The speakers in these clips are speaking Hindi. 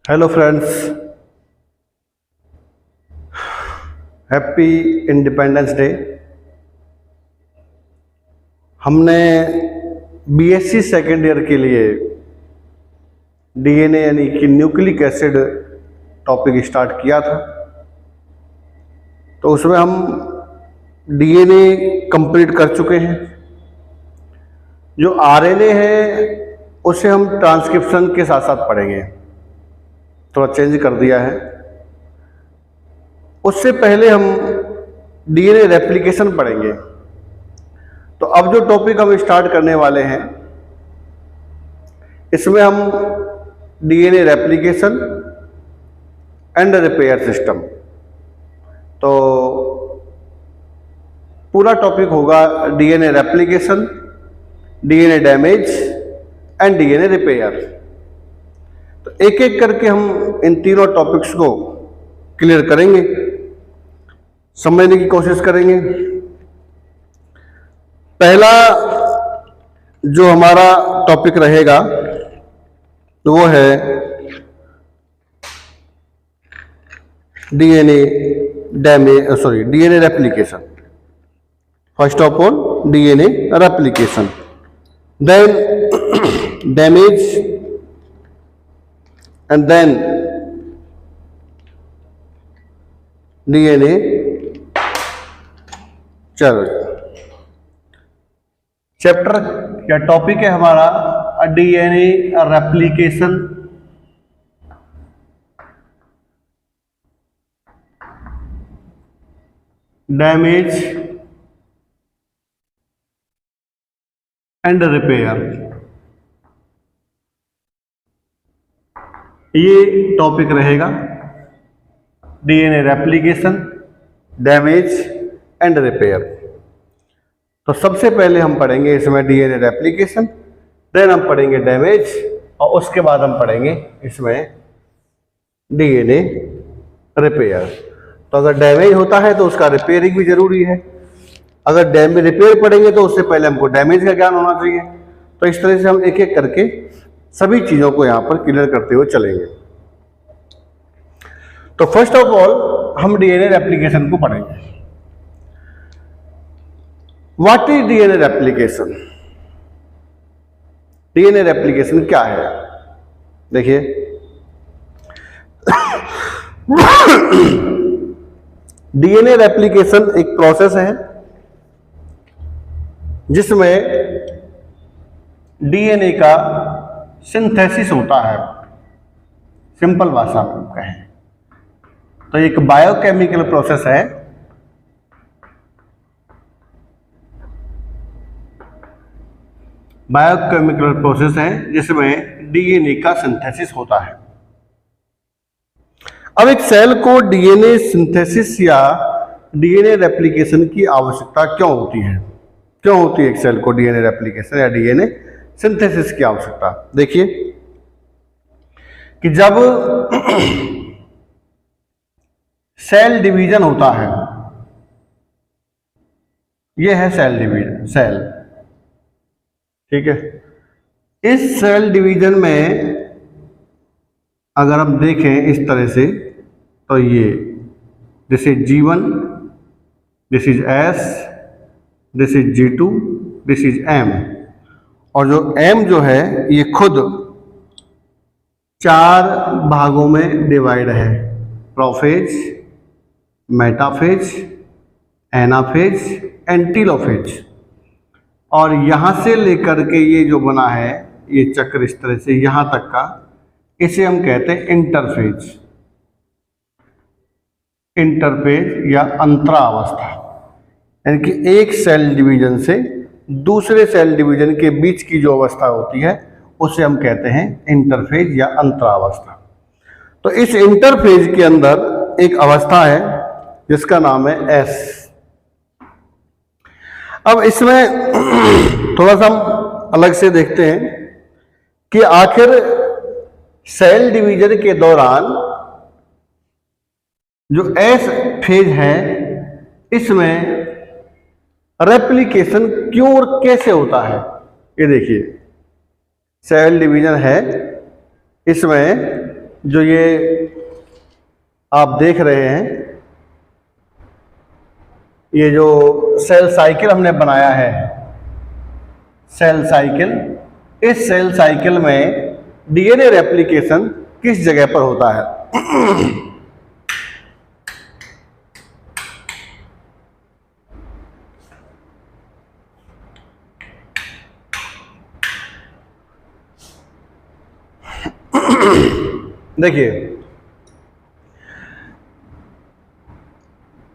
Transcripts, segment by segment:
Hello friends, happy independence day. हमने बीएससी सेकेंड ईयर के लिए डीएनए यानी कि न्यूक्लिक एसिड टॉपिक स्टार्ट किया था। तो उसमें हम डीएनए कंप्लीट कर चुके हैं। जो आरएनए है उसे हम ट्रांसक्रिप्शन के साथ साथ पढ़ेंगे, थोड़ा चेंज कर दिया है। उससे पहले हम डीएनए रेप्लिकेशन पढ़ेंगे। तो अब जो टॉपिक हम स्टार्ट करने वाले हैं इसमें हम DNA replication and repair system, तो पूरा टॉपिक होगा DNA replication, DNA damage and DNA repair. तो एक एक करके हम इन तीनों टॉपिक्स को क्लियर करेंगे, समझने की कोशिश करेंगे। पहला जो हमारा टॉपिक रहेगा तो वो है DNA DNA replication. First of all DNA replication, then damage and then DNA। चलो, चैप्टर या टॉपिक है हमारा DNA replication. Damage and repair, ये टॉपिक रहेगा DNA replication, damage and repair. तो सबसे पहले हम पढ़ेंगे इसमें डीएनए रेप्लिकेशन, देन हम पढ़ेंगे डैमेज और उसके बाद हम पढ़ेंगे इसमें डीएनए रिपेयर। तो अगर डैमेज होता है तो उसका रिपेयरिंग भी जरूरी है। अगर डैमेज रिपेयर पढ़ेंगे तो उससे पहले हमको डैमेज का ज्ञान होना चाहिए। तो इस तरह से हम एक एक करके सभी चीजों को यहां पर क्लियर करते हुए चलेंगे। तो फर्स्ट ऑफ ऑल हम डीएनए रेप्लिकेशन को पढ़ेंगे। What is DNA replication? DNA replication क्या है? देखिए, डीएनए रेप्लिकेशन एक प्रोसेस है जिसमें डीएनए का सिंथेसिस होता है। सिंपल भाषा में कहें तो एक बायोकेमिकल प्रोसेस है जिसमें डीएनए का सिंथेसिस होता है। अब एक सेल को डीएनए सिंथेसिस या डीएनए रेप्लिकेशन की आवश्यकता क्यों होती है? क्यों होती है एक सेल को डीएनए रेप्लिकेशन या डीएनए सिंथेसिस की आवश्यकता? देखिए कि जब सेल डिवीजन होता है, यह है सेल डिवीजन, सेल, ठीक है। इस सेल डिवीजन में अगर हम देखें इस तरह से तो ये this is G1, this is S, this is G2, this is M। और जो M जो है ये खुद 4 भागों में डिवाइड है, prophase, metaphase, anaphase and telophase. और यहां से लेकर के ये जो बना है ये चक्र इस तरह से यहां तक का, इसे हम कहते हैं इंटरफेज। इंटरफेज या अंतरावस्था, यानी कि एक सेल डिवीजन से दूसरे सेल डिवीजन के बीच की जो अवस्था होती है उसे हम कहते हैं इंटरफेज या अंतरावस्था। तो इस इंटरफेज के अंदर एक अवस्था है जिसका नाम है S। अब इसमें थोड़ा सा हम अलग से देखते हैं कि आखिर सेल डिवीजन के दौरान जो S फेज है इसमें रेप्लिकेशन क्यों और कैसे होता है। ये देखिए, सेल डिवीजन है, इसमें जो ये आप देख रहे हैं, ये जो सेल साइकिल हमने बनाया है, सेल साइकिल, इस सेल साइकिल में डीएनए रेप्लिकेशन किस जगह पर होता है? देखिए,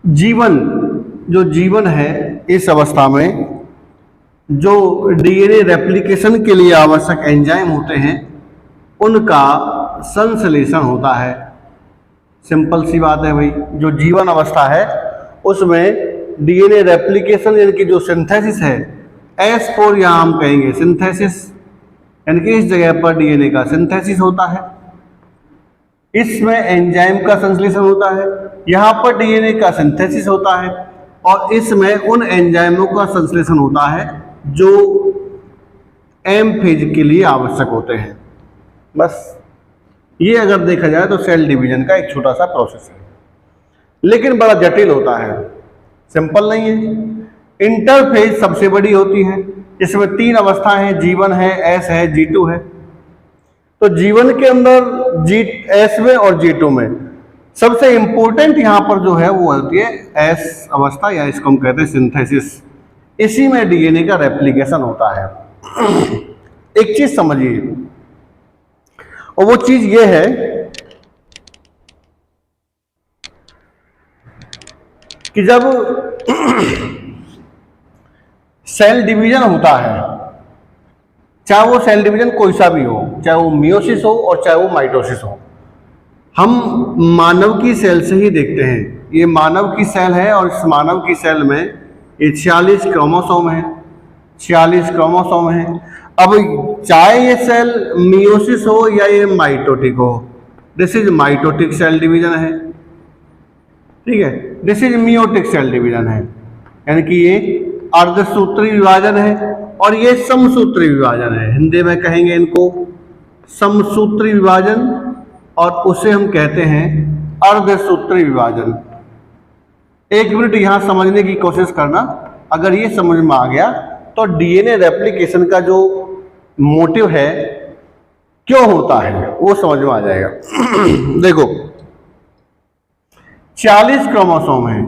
जो जीवन है, इस अवस्था में जो डीएनए रेप्लिकेशन के लिए आवश्यक एंजाइम होते हैं उनका संश्लेषण होता है। सिंपल सी बात है भाई, जो जीवन अवस्था है उसमें डीएनए रेप्लिकेशन यानी कि जो सिंथेसिस है, S4 यहाँ हम कहेंगे सिंथेसिस, यानी कि इस जगह पर डीएनए का सिंथेसिस होता है, इसमें एंजाइम का संश्लेषण होता है, यहाँ पर डीएनए का सिंथेसिस होता है और इसमें उन एंजाइमों का संश्लेषण होता है जो एम फेज के लिए आवश्यक होते हैं। बस ये अगर देखा जाए तो सेल डिवीजन का एक छोटा सा प्रोसेस है, लेकिन बड़ा जटिल होता है, सिंपल नहीं है। इंटरफेज सबसे बड़ी होती है, इसमें 3 अवस्था है, G1 है, S है, G2 है। तो G1 के अंदर S में और G2 में सबसे इंपॉर्टेंट यहाँ पर जो है वो होती है S अवस्था, या इसको हम कहते हैं सिंथेसिस। इसी में डीएनए का रेप्लिकेशन होता है। एक चीज समझिए, और वो चीज ये है कि जब सेल डिवीजन होता है, चाहे वो सेल डिवीजन कोई सा भी हो, चाहे वो मियोसिस हो और चाहे वो माइटोसिस हो, हम मानव की सेल से ही देखते हैं। ये मानव की सेल है और इस मानव की सेल में ये 46 क्रोमोसोम है, 46 क्रोमोसोम है। अब चाहे ये सेल मियोसिस हो या ये माइटोटिक हो, this is mitotic cell division है, ठीक है, this is meiotic cell division है, यानी कि ये अर्धसूत्री विभाजन है और ये समसूत्री विभाजन है। हिंदी में कहेंगे इनको समसूत्री विभाजन और उसे हम कहते हैं अर्धसूत्री विभाजन। एक मिनट यहां समझने की कोशिश करना, अगर ये समझ में आ गया तो डीएनए रेप्लिकेशन का जो मोटिव है, क्यों होता है, वो समझ में आ जाएगा। देखो 40 क्रोमोसोम है,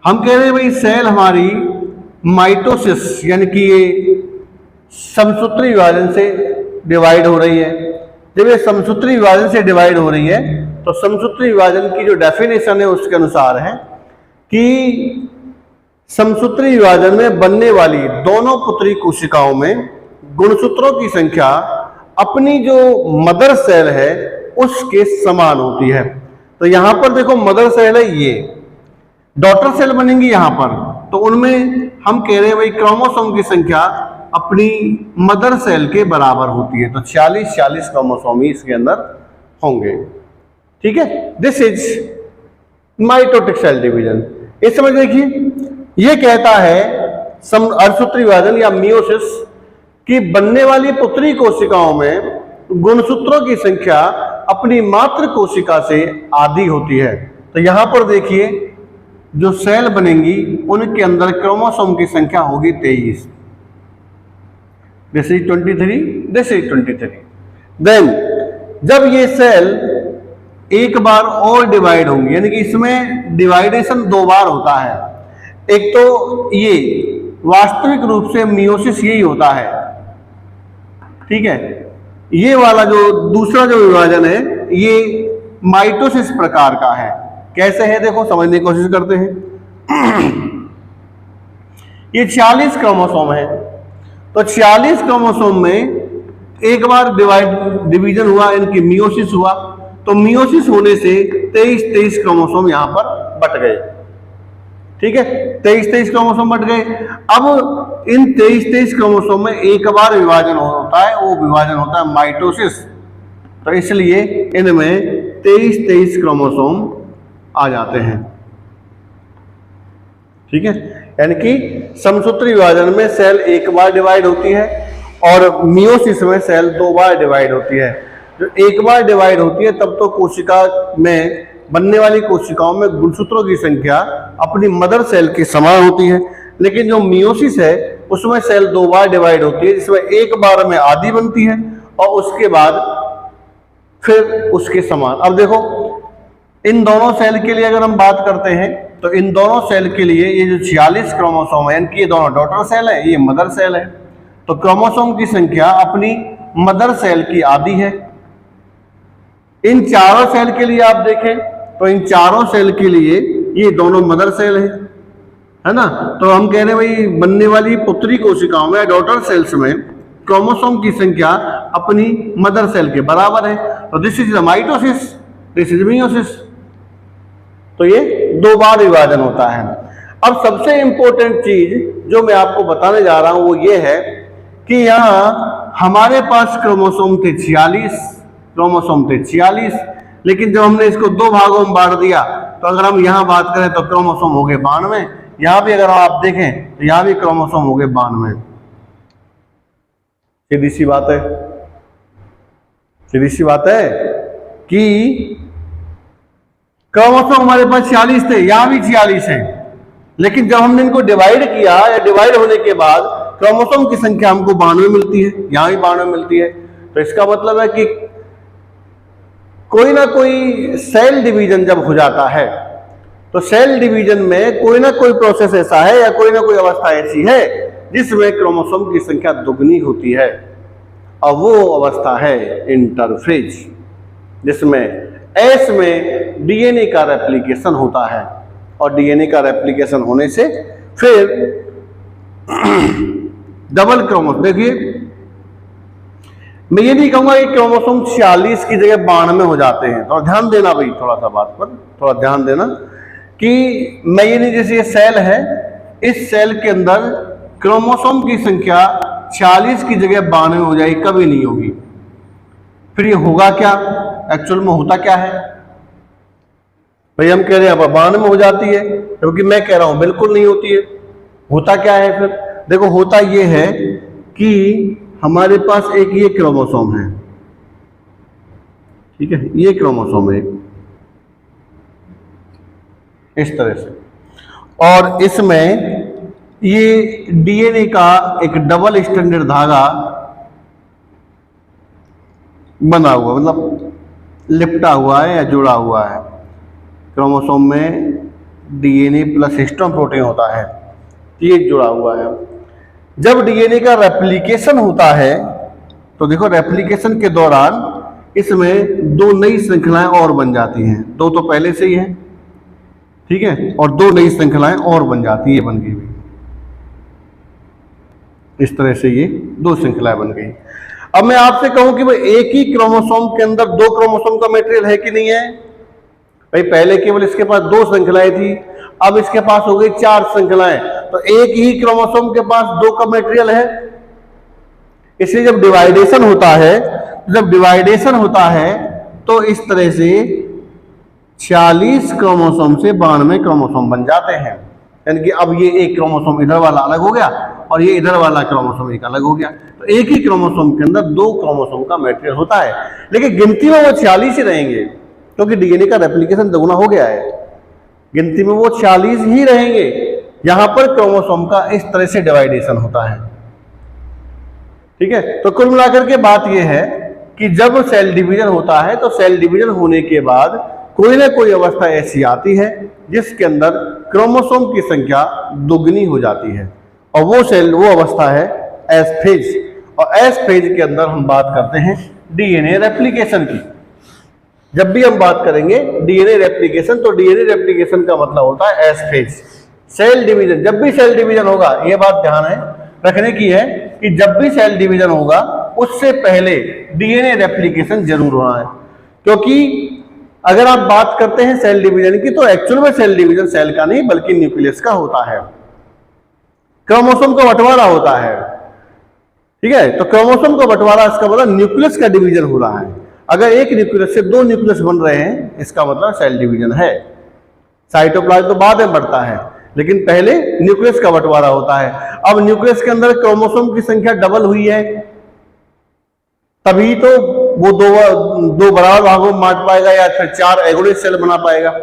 हम कह रहे हैं भाई सेल हमारी माइटोसिस यानी कि ये समसूत्री विभाजन से डिवाइड हो रही है। जब ये समसूत्री विभाजन से डिवाइड हो रही है तो समसूत्री विभाजन की जो डेफिनेशन है उसके अनुसार है कि समसूत्री विभाजन में बनने वाली दोनों पुत्री कोशिकाओं में गुणसूत्रों की संख्या अपनी जो मदर सेल है उसके समान होती है। तो यहां पर देखो मदर सेल है, ये डॉटर सेल बनेंगी यहां पर, तो उनमें हम कह रहे हैं भाई क्रोमोसोम की संख्या अपनी मदर सेल के बराबर होती है। तो 40 क्रोमोसोम ही इसके अंदर होंगे, ठीक है। This is mitotic cell division. इस समझ देखिए, ये कहता है अर्धसूत्री विभाजन या मियोसिस कि बनने वाली पुत्री कोशिकाओं में गुणसूत्रों की संख्या अपनी मातृ कोशिका से आधी होती है। तो यहां पर देखिए जो सेल बनेंगी उनके अंदर क्रोमोसोम की संख्या होगी 23, this is 23, this is 23। Then जब ये सेल एक बार और डिवाइड होंगी, यानी कि इसमें डिवाइडेशन 2 बार होता है। एक तो ये वास्तविक रूप से मियोसिस यही होता है, ठीक है। ये वाला जो दूसरा जो विभाजन है ये माइटोसिस प्रकार का है। कैसे है देखो, समझने की कोशिश करते हैं। ये 40 क्रोमोसोम है, तो 40 क्रोमोसोम में एक बार डिवीजन हुआ, इनकी मियोसिस हुआ, तो मियोसिस होने से 23 क्रोमोसोम यहां पर बट गए, ठीक है। 23 क्रोमोसोम बट गए। अब इन 23 क्रोमोसोम में एक बार विभाजन होता है, वो विभाजन होता है माइटोसिस। तो इसलिए इनमें 23 क्रोमोसोम आ जाते हैं, ठीक है। यानी कि समसूत्री विभाजन में सेल एक बार डिवाइड होती है और मियोसिस में सेल 2 बार डिवाइड होती है। जो एक बार डिवाइड होती है तब तो कोशिका में बनने वाली कोशिकाओं में गुणसूत्रों की संख्या अपनी मदर सेल के समान होती है, लेकिन जो मियोसिस है उसमें सेल दो बार डिवाइड होती है, जिसमें एक बार में आधी बनती है और उसके बाद फिर उसके समान। अब देखो इन दोनों सेल के लिए अगर हम बात करते हैं तो इन दोनों सेल के लिए ये जो 46 क्रोमोसोम है, इनकी ये दोनों डॉटर सेल है, ये मदर सेल है, तो क्रोमोसोम की संख्या अपनी मदर सेल की आधी है। इन चारों सेल के लिए आप देखें तो इन चारों सेल के लिए ये दोनों मदर सेल है ना। तो हम कह रहे हैं भाई बनने वाली पुत्री कोशिकाओं में डॉटर सेल्स में क्रोमोसोम की संख्या अपनी मदर सेल के बराबर है। तो this is mitosis, this is meiosis. तो ये दो बार विभाजन होता है। अब सबसे इंपॉर्टेंट चीज जो मैं आपको बताने जा रहा हूं वो ये है कि यहां हमारे पास क्रोमोसोम थे 46, लेकिन जब हमने इसको दो भागों में बांट दिया तो अगर हम यहां बात करें तो क्रोमोसोम हो गए 92, यहां भी अगर आप देखें तो यहां भी क्रोमोसोम हो गए 92। सीधी सी बात है, सीधी सी बात है कि क्रोमोसोम हमारे पास 46 थे, यहां भी 46 है, लेकिन जब हमने इनको डिवाइड किया या डिवाइड होने के बाद क्रोमोसोम की संख्या हमको 92 मिलती है, यहां भी 92 मिलती है। तो इसका मतलब है कि कोई ना कोई सेल डिवीजन जब हो जाता है तो सेल डिवीजन में कोई ना कोई प्रोसेस ऐसा है या कोई ना कोई अवस्था ऐसी है जिसमें क्रोमोसोम की संख्या दुगनी होती है, और वो अवस्था है इंटरफेज, जिसमें एस में डीएनए का रेप्लिकेशन होता है, और डीएनए का रेप्लिकेशन होने से फिर डबल क्रोमोसोम। देखिए मैं ये नहीं कहूंगा कि क्रोमोसोम 46 की जगह 92 हो जाते हैं, तो ध्यान देना भाई, थोड़ा सा बात पर थोड़ा ध्यान देना कि मैं ये नहीं, जैसे ये सेल है, इस सेल के अंदर क्रोमोसोम की संख्या 46 की जगह 92 हो जाएगी, कभी नहीं होगी। फिर ये होगा क्या, एक्चुअल में होता क्या है भाई? हम कह रहे हैं अब 92 में हो जाती है, क्योंकि मैं कह रहा हूं बिल्कुल नहीं होती है। होता क्या है फिर? देखो होता ये है कि हमारे पास एक ये क्रोमोसोम है, ठीक है, ये क्रोमोसोम है इस तरह से, और इसमें ये डीएनए का एक डबल स्ट्रैंडेड धागा बना हुआ, मतलब लिपटा हुआ है या जुड़ा हुआ है। क्रोमोसोम में डीएनए प्लस हिस्टोन प्रोटीन होता है, ये जुड़ा हुआ है। जब डीएनए का रेप्लिकेशन होता है तो देखो रेप्लिकेशन के दौरान इसमें दो नई श्रृंखलाएं और बन जाती हैं, दो तो पहले से ही है, ठीक है, और दो नई श्रृंखलाएं और बन जाती है, बन गई इस तरह से ये दो श्रृंखलाएं बन गई। अब मैं आपसे कहूं कि भाई एक ही क्रोमोसोम के अंदर दो क्रोमोसोम का मटेरियल है कि नहीं है? भाई पहले केवल इसके पास दो श्रृंखलाएं थी, अब इसके पास हो गई 4 श्रृंखलाएं, तो एक ही क्रोमोसोम के पास दो का मटेरियल है। इसलिए जब डिवाइडेशन होता है तो इस तरह से 46 क्रोमोसोम से 92 क्रोमोसोम बन जाते हैं, यानी कि अब ये एक क्रोमोसोम इधर वाला अलग हो गया और ये इधर वाला क्रोमोसोम एक अलग हो गया। तो एक ही क्रोमोसोम के अंदर दो क्रोमोसोम का मटेरियल होता है, लेकिन गिनती में वो 46 ही रहेंगे, क्योंकि डीएनए का रेप्लिकेशन दोगुना हो गया है, गिनती में वो 46 ही रहेंगे। यहां पर क्रोमोसोम का इस तरह से डिवाइडेशन होता है, ठीक है। तो कुल मिलाकर के बात यह है कि जब सेल डिवीजन होता है तो सेल डिवीजन होने के बाद कोई ना कोई अवस्था ऐसी आती है जिसके अंदर क्रोमोसोम की संख्या दुगनी हो जाती है, और वो अवस्था है एस फेज। और एस फेज के अंदर हम बात करते हैं डीएनए रेप्लिकेशन की। जब भी हम बात करेंगे डीएनए रेप्लिकेशन, तो डीएनए रेप्लिकेशन का मतलब होता है एस फेज, सेल डिवीजन। जब भी सेल डिवीजन होगा, यह बात ध्यान है रखने की है कि जब भी सेल डिवीजन होगा उससे पहले डीएनए रेप्लिकेशन जरूर होना है, क्योंकि अगर आप बात करते हैं सेल डिवीजन की तो एक्चुअल में सेल डिवीजन सेल का नहीं बल्कि न्यूक्लियस का होता है, क्रोमोसोम का बंटवारा होता है, ठीक है। तो क्रोमोसोम का बंटवारा, इसका मतलब न्यूक्लियस का डिवीजन हो रहा है। अगर एक न्यूक्लियस से दो न्यूक्लियस बन रहे हैं, इसका मतलब सेल डिवीजन है। साइटोप्लाज्म तो बाद में बढ़ता है, लेकिन पहले न्यूक्लियस का बंटवारा होता है। अब न्यूक्लियस के अंदर क्रोमोसोम की संख्या डबल हुई है, तभी तो वो दो बराबर भागों में बांट पाएगा या फिर 4 एगोनिस्ट सेल बना पाएगा।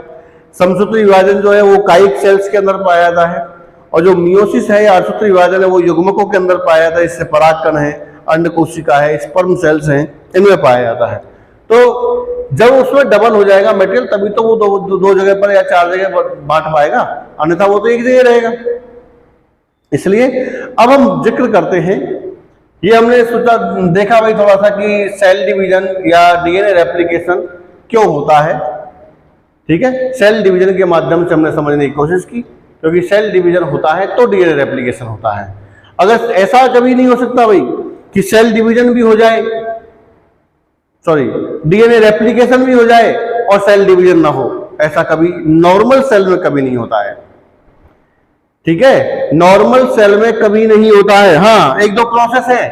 समसूत्री विभाजन जो है वो कायिक सेल्स के अंदर पाया जाता है, और जो मियोसिस है या अर्धसूत्री विभाजन है वो युग्मकों के अंदर पाया जाता है। इससे परागकण है, अंड कोशिका है, स्पर्म सेल्स हैं, इनमें पाया जाता है। तो जब उसमें डबल हो जाएगा मटेरियल तभी तो वो दो जगह पर या 4 जगह पर बांट पाएगा, अन्यथा वो तो एक जगह रहेगा। इसलिए अब हम जिक्र करते हैं, ये हमने सोचा देखा भाई थोड़ा सा कि सेल डिवीजन या डीएनए रेप्लिकेशन क्यों होता है। ठीक है, सेल डिवीजन के माध्यम से हमने समझने की कोशिश की, क्योंकि सेल डिवीजन होता है तो डीएनए रेप्लिकेशन होता है। अगर ऐसा कभी नहीं हो सकता भाई कि सेल डिवीजन भी हो जाए, सॉरी डीएनए रेप्लिकेशन भी हो जाए और सेल डिवीजन ना हो, ऐसा कभी नॉर्मल सेल में कभी नहीं होता है। ठीक है, नॉर्मल सेल में कभी नहीं होता है। हाँ, एक दो प्रोसेस है।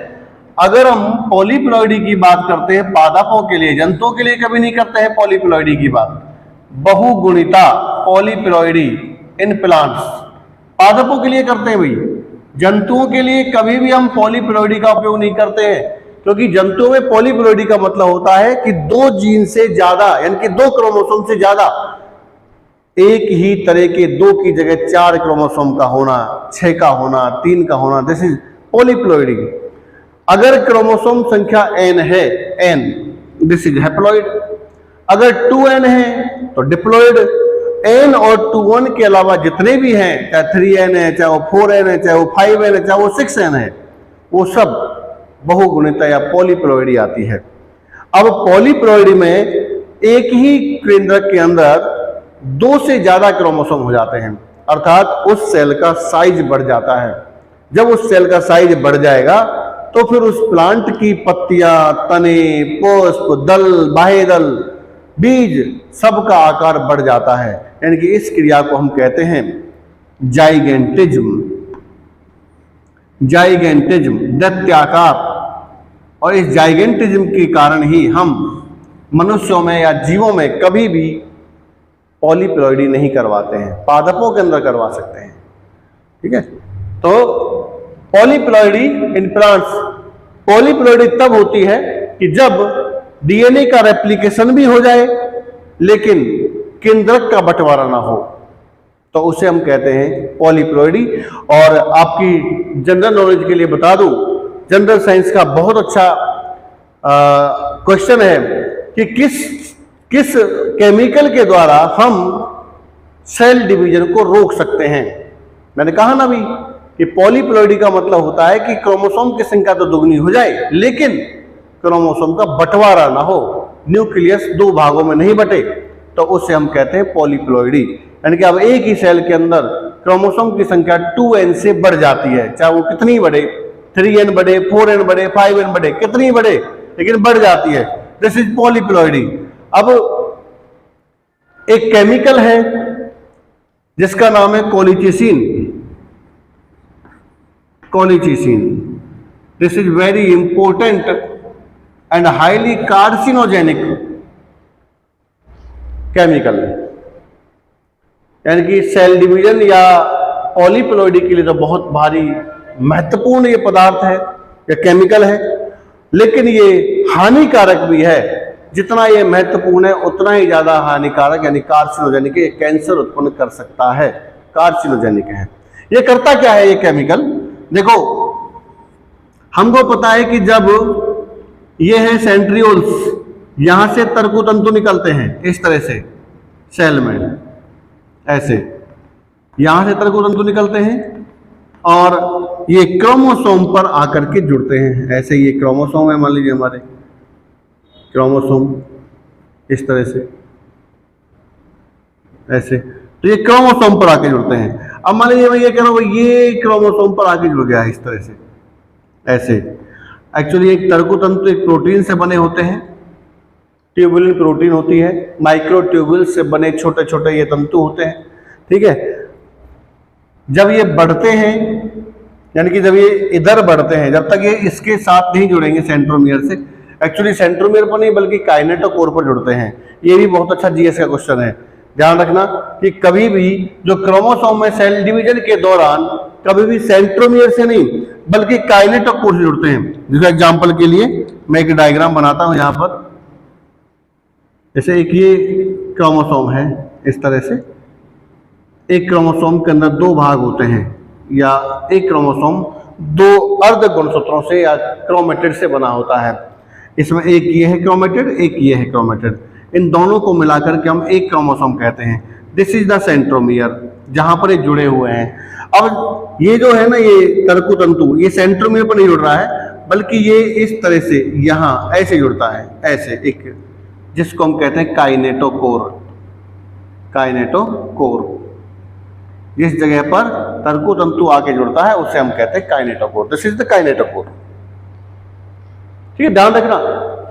अगर हम पॉलीप्लॉइडी की बात करते हैं पादपों के लिए, जंतुओं के लिए कभी नहीं करते हैं पॉलीप्लॉइडी की बात। बहुगुणिता पॉलीप्लॉइडी इन प्लांट्स पादपों के लिए करते हैं भाई, जंतुओं के लिए कभी भी हम पॉलीप्लॉइडी का उपयोग नहीं करते हैं, क्योंकि जंतुओं में पॉलीप्लॉइडी का मतलब होता है कि 2 जीन से ज्यादा यानी कि 2 क्रोमोसोम से ज्यादा एक ही तरह के 2 की जगह 4 क्रोमोसोम का होना, 6 का होना, 3 का होना, दिस इज पॉलीप्लॉइडी। अगर क्रोमोसोम संख्या n है, n दिस इज हैप्लॉइड। अगर 2n है तो डिप्लॉइड। n और 2n के अलावा जितने भी हैं, चाहे 3n है, चाहे वो 4n है, चाहे वो 5n है, चाहे वो 6n है, वो सब बहुगुणिता या पॉलीप्लॉइडी आती है। अब पॉलीप्लॉइडी में एक ही केंद्रक के अंदर 2 से ज्यादा क्रोमोसोम हो जाते हैं, अर्थात उस सेल का साइज बढ़ जाता है। जब उस सेल का साइज बढ़ जाएगा तो फिर उस प्लांट की पत्तियां, तने, पुष्प, दल, बाह्य दल, बीज सबका आकार बढ़ जाता है। यानी कि इस क्रिया को हम कहते हैं जाइगेंटिज्म। जाइगेंटिज्म दैत्याकार। और इस जाइगेंटिज्म के कारण ही हम मनुष्यों में या जीवों में कभी भी पॉलीप्लॉइडी नहीं करवाते हैं, पादपों के अंदर करवा सकते हैं। ठीक है, तो पॉलीप्लॉइडी इन प्लांट्स, पॉलीप्लॉइडी तब होती है कि जब डीएनए का रेप्लिकेशन भी हो जाए लेकिन केंद्रक का बंटवारा ना हो, तो उसे हम कहते हैं पॉलीप्लॉइडी। और आपकी जनरल नॉलेज के लिए बता दूं, जनरल साइंस का बहुत अच्छा क्वेश्चन है कि किस केमिकल के द्वारा हम सेल डिवीजन को रोक सकते हैं। मैंने कहा ना भी कि पॉलीप्लॉइडी का मतलब होता है कि क्रोमोसोम की संख्या तो दुगनी हो जाए लेकिन क्रोमोसोम का बंटवारा ना हो, न्यूक्लियस 2 भागों में नहीं बटे, तो उसे हम कहते हैं पॉलीप्लॉइडी। यानी कि अब एक ही सेल के अंदर क्रोमोसोम की संख्या 2n से बढ़ जाती है, चाहे वो कितनी बढ़े, 3n बढ़े, 4n बढ़े, 5n बढ़े, कितनी बढ़े, लेकिन बढ़ जाती है। This is polyploidy. अब एक केमिकल है जिसका नाम है colchicine. Colchicine, this is very important and highly carcinogenic chemical. यानी कि सेल डिवीजन या पॉलीप्लॉइडी के लिए तो बहुत भारी महत्वपूर्ण ये पदार्थ है या केमिकल है, लेकिन ये हानिकारक भी है। जितना ये महत्वपूर्ण है उतना ही ज्यादा हानिकारक यानी कार्सिनोजेनिक, कैंसर उत्पन्न कर सकता है, कार्सिनोजेनिक है। ये करता क्या है ये केमिकल? देखो, हमको पता है कि जब ये है सेंट्रियोल्स, यहां से तर्कुतंतु निकलते हैं इस तरह से सेल में, ऐसे यहां से तर्कुतंतु निकलते हैं और ये क्रोमोसोम पर आकर के जुड़ते हैं। ऐसे ये क्रोमोसोम है, मान लीजिए हमारे क्रोमोसोम इस तरह से, ऐसे, तो ये क्रोमोसोम पर आके जुड़ते हैं। अब मान लीजिए मैं ये कह रहा हूं ये क्रोमोसोम पर आके जुड़ गया है इस तरह से, ऐसे। एक्चुअली एक तर्कुतंतु एक प्रोटीन से बने होते हैं, ट्यूबुलिन प्रोटीन होती है, माइक्रोट्यूबुल से बने छोटे छोटे ये तंतु होते हैं। ठीक है, जब ये बढ़ते हैं यानी कि जब ये इधर बढ़ते हैं, जब तक ये इसके साथ नहीं जुड़ेंगे सेंट्रोमियर से, एक्चुअली सेंट्रोमियर पर नहीं बल्कि काइनेटोकोर पर जुड़ते हैं। ये भी बहुत अच्छा जीएस का क्वेश्चन है। ध्यान रखना कि कभी भी जो क्रोमोसोम में सेल डिवीजन के दौरान कभी भी सेंट्रोमियर से नहीं बल्कि काइनेटोकोर से जुड़ते हैं। जैसे एग्जांपल के लिए मैं एक डायग्राम बनाता हूं यहां पर। जैसे एक ये क्रोमोसोम है, इस तरह से एक क्रोमोसोम के अंदर दो भाग होते हैं, या एक क्रोमोसोम दो अर्ध गुणसूत्रों से या क्रोमेटिड से बना होता है। इसमें एक ये है क्रोमेटिड, एक ये है क्रोमेटिड, इन दोनों को मिलाकर के हम एक क्रोमोसोम कहते हैं। दिस इज द सेंट्रोमियर, जहां पर ये जुड़े हुए हैं। अब ये जो है ना, ये तरकु तंतु, ये सेंट्रोमियर पर नहीं जुड़ रहा है बल्कि ये इस तरह से यहां ऐसे जुड़ता है, ऐसे एक, जिसको हम कहते हैं काइनेटोकोर। काइनेटोकोर, जिस जगह पर तरकु तंतु आके जुड़ता है उसे हम कहते हैं kinetochore. This is the kinetochore. ठीक है, ध्यान रखना,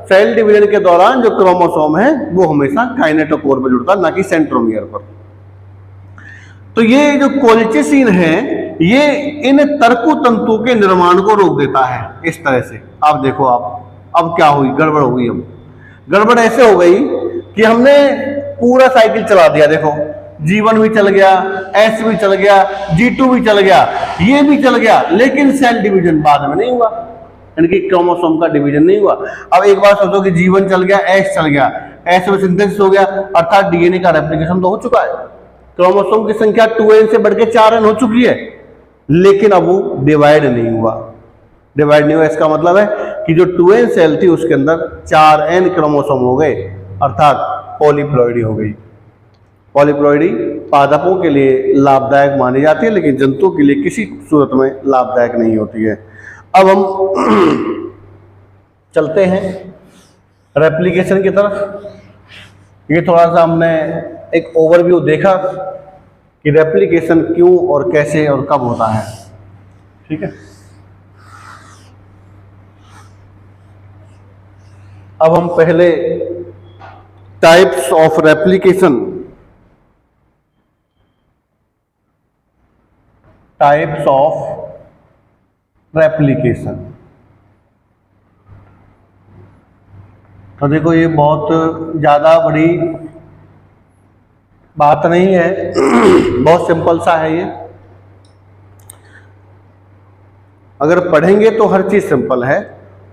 सेल डिवीजन के दौरान जो क्रोमोसोम है वो हमेशा काइनेटोकोर पर जुड़ता है, ना कि सेंट्रोमियर पर। तो ये जो कोल्चिसिन है ये इन तरकु तंतु के निर्माण को रोक देता है इस तरह से। आप देखो, आप अब क्या हुई, गड़बड़ हो गई। अब गड़बड़ ऐसे हो गई कि हमने पूरा साइकिल चला दिया। देखो, G1 भी चल गया, S भी चल गया, G2 भी चल गया, ये भी चल गया, लेकिन सेल डिवीजन बाद में नहीं हुआ, यानी कि क्रोमोसोम का डिवीजन नहीं हुआ। अब एक बार सोचो कि G1 चल गया, S चल गया, S में सिंथेसिस हो गया, अर्थात डीएनए का रेप्लिकेशन तो हो चुका है। क्रोमोसोम की संख्या 2n से बढ़ के 4n हो चुकी है, लेकिन अब वो डिवाइड नहीं हुआ। डिवाइड नहीं हुआ, इसका मतलब है कि जो 2n सेल थी उसके अंदर 4n क्रोमोसोम हो गए, अर्थात पॉलीप्लॉइडी हो गई। पॉलीप्लॉइडी पादपों के लिए लाभदायक मानी जाती है, लेकिन जंतुओं के लिए किसी सूरत में लाभदायक नहीं होती है। अब हम चलते हैं रेप्लिकेशन की तरफ। ये थोड़ा सा हमने एक ओवरव्यू देखा कि रेप्लिकेशन क्यों और कैसे और कब होता है। ठीक है, अब हम पहले types of replication, types of replication. तो देखो, ये बहुत ज़्यादा बड़ी बात नहीं है, बहुत सिंपल सा है ये। अगर पढ़ेंगे तो हर चीज़ सिंपल है,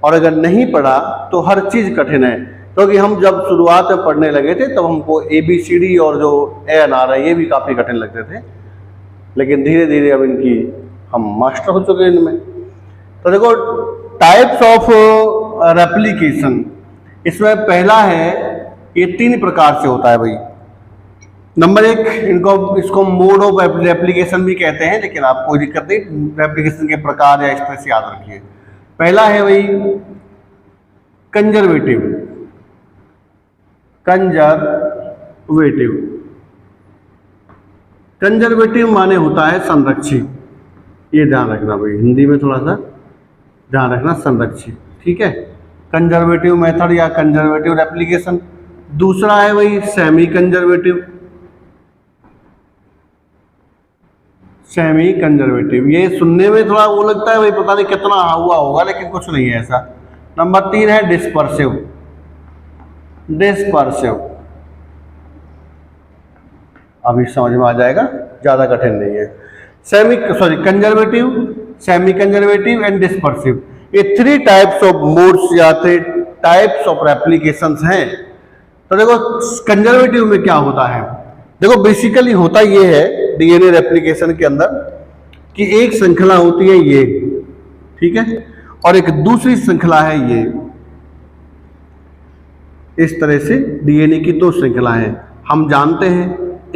और अगर नहीं पढ़ा तो हर चीज़ कठिन है। क्योंकि हम जब शुरुआत में पढ़ने लगे थे तब हमको ABCD और जो ANR है ये भी काफ़ी कठिन लगते थे, लेकिन धीरे धीरे अब इनकी हम मास्टर हो चुके हैं इनमें। तो देखो, टाइप्स ऑफ रेप्लिकेशन, इसमें पहला है, ये 3 प्रकार से होता है भाई। नंबर 1, इसको मोड ऑफ रेप्लिकेशन भी कहते हैं, लेकिन आप कोई दिक्कत नहीं, रेप्लिकेशन के प्रकार या इस तरह से याद रखिए। पहला है भाई कंजर्वेटिव। कंजर्वेटिव, कंजर्वेटिव माने होता है संरक्षित। ये ध्यान रखना भाई, हिंदी में थोड़ा सा ध्यान रखना, संरक्षित। ठीक है, कंजर्वेटिव मेथड या कंजर्वेटिव रेप्लिकेशन। दूसरा है भाई सेमी कंजर्वेटिव। सेमी कंजर्वेटिव, ये सुनने में थोड़ा वो लगता है भाई, पता नहीं कितना हुआ होगा, लेकिन कुछ नहीं है ऐसा। नंबर 3 है डिस्पर्सिव। डिस्पर्सिव अभी समझ में आ जाएगा, ज्यादा कठिन नहीं है। Conservative, semi conservative and dispersive, ये 3 टाइप्स ऑफ मोड्स या 3 टाइप्स ऑफ रेप्लिकेशंस हैं। तो देखो, कंजर्वेटिव में क्या होता है, देखो बेसिकली होता ये है डीएनए रेप्लिकेशन के अंदर कि एक श्रृंखला होती है ये, ठीक है, और एक दूसरी श्रृंखला है ये। इस तरह से डीएनए की 2 श्रृंखलाएं हैं। हम जानते हैं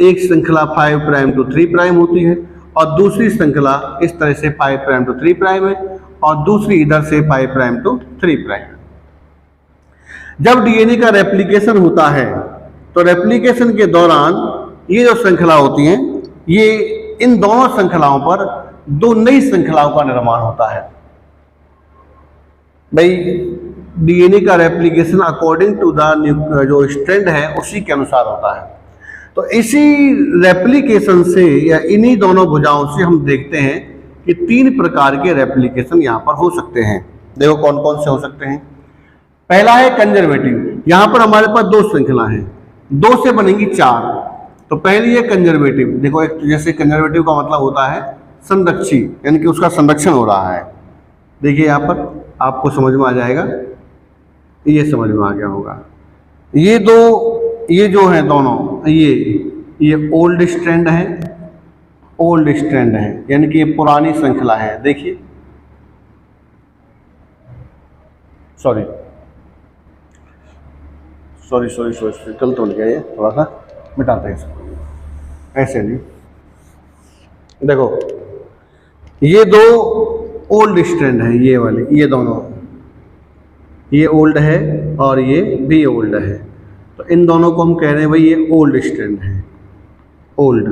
एक श्रृंखला 5 प्राइम टू 3 प्राइम होती है, और दूसरी श्रृंखला इस तरह से 5 प्राइम टू 3 प्राइम है, और दूसरी इधर से 5 प्राइम टू 3 प्राइम। जब डीएनए का रेप्लिकेशन होता है तो रेप्लिकेशन के दौरान ये जो श्रृंखला होती हैं, ये इन दोनों श्रृंखलाओं पर 2 नई श्रृंखलाओं का निर्माण होता है। भाई डीएनए का रेप्लिकेशन अकॉर्डिंग टू द जो स्ट्रैंड है उसी के अनुसार होता है। तो इसी रेप्लिकेशन से या इन्हीं दोनों भुजाओं से हम देखते हैं कि 3 प्रकार के रेप्लिकेशन यहाँ पर हो सकते हैं। देखो कौन कौन से हो सकते हैं। पहला है कंजर्वेटिव। यहाँ पर हमारे पास 2 श्रृंखला हैं, 2 से बनेंगी 4, तो पहली है कंजर्वेटिव। देखो एक जैसे कंजर्वेटिव का मतलब होता है संरक्षी, यानी कि उसका संरक्षण हो रहा है। देखिए यहाँ पर आपको समझ में आ जाएगा, ये समझ में आ गया होगा। ये जो है दोनों, ये ओल्ड स्ट्रैंड है, ओल्ड स्ट्रैंड है, यानी कि ये पुरानी श्रृंखला है। देखिए सॉरी गलत हो गया, ये थोड़ा सा मिटाते हैं इसको, ऐसे नहीं। देखो ये दो ओल्ड स्ट्रैंड है, ये वाले, ये दोनों, ये ओल्ड है और ये भी ओल्ड है। तो इन दोनों को हम कह रहे हैं भाई ये ओल्ड स्ट्रैंड है, ओल्ड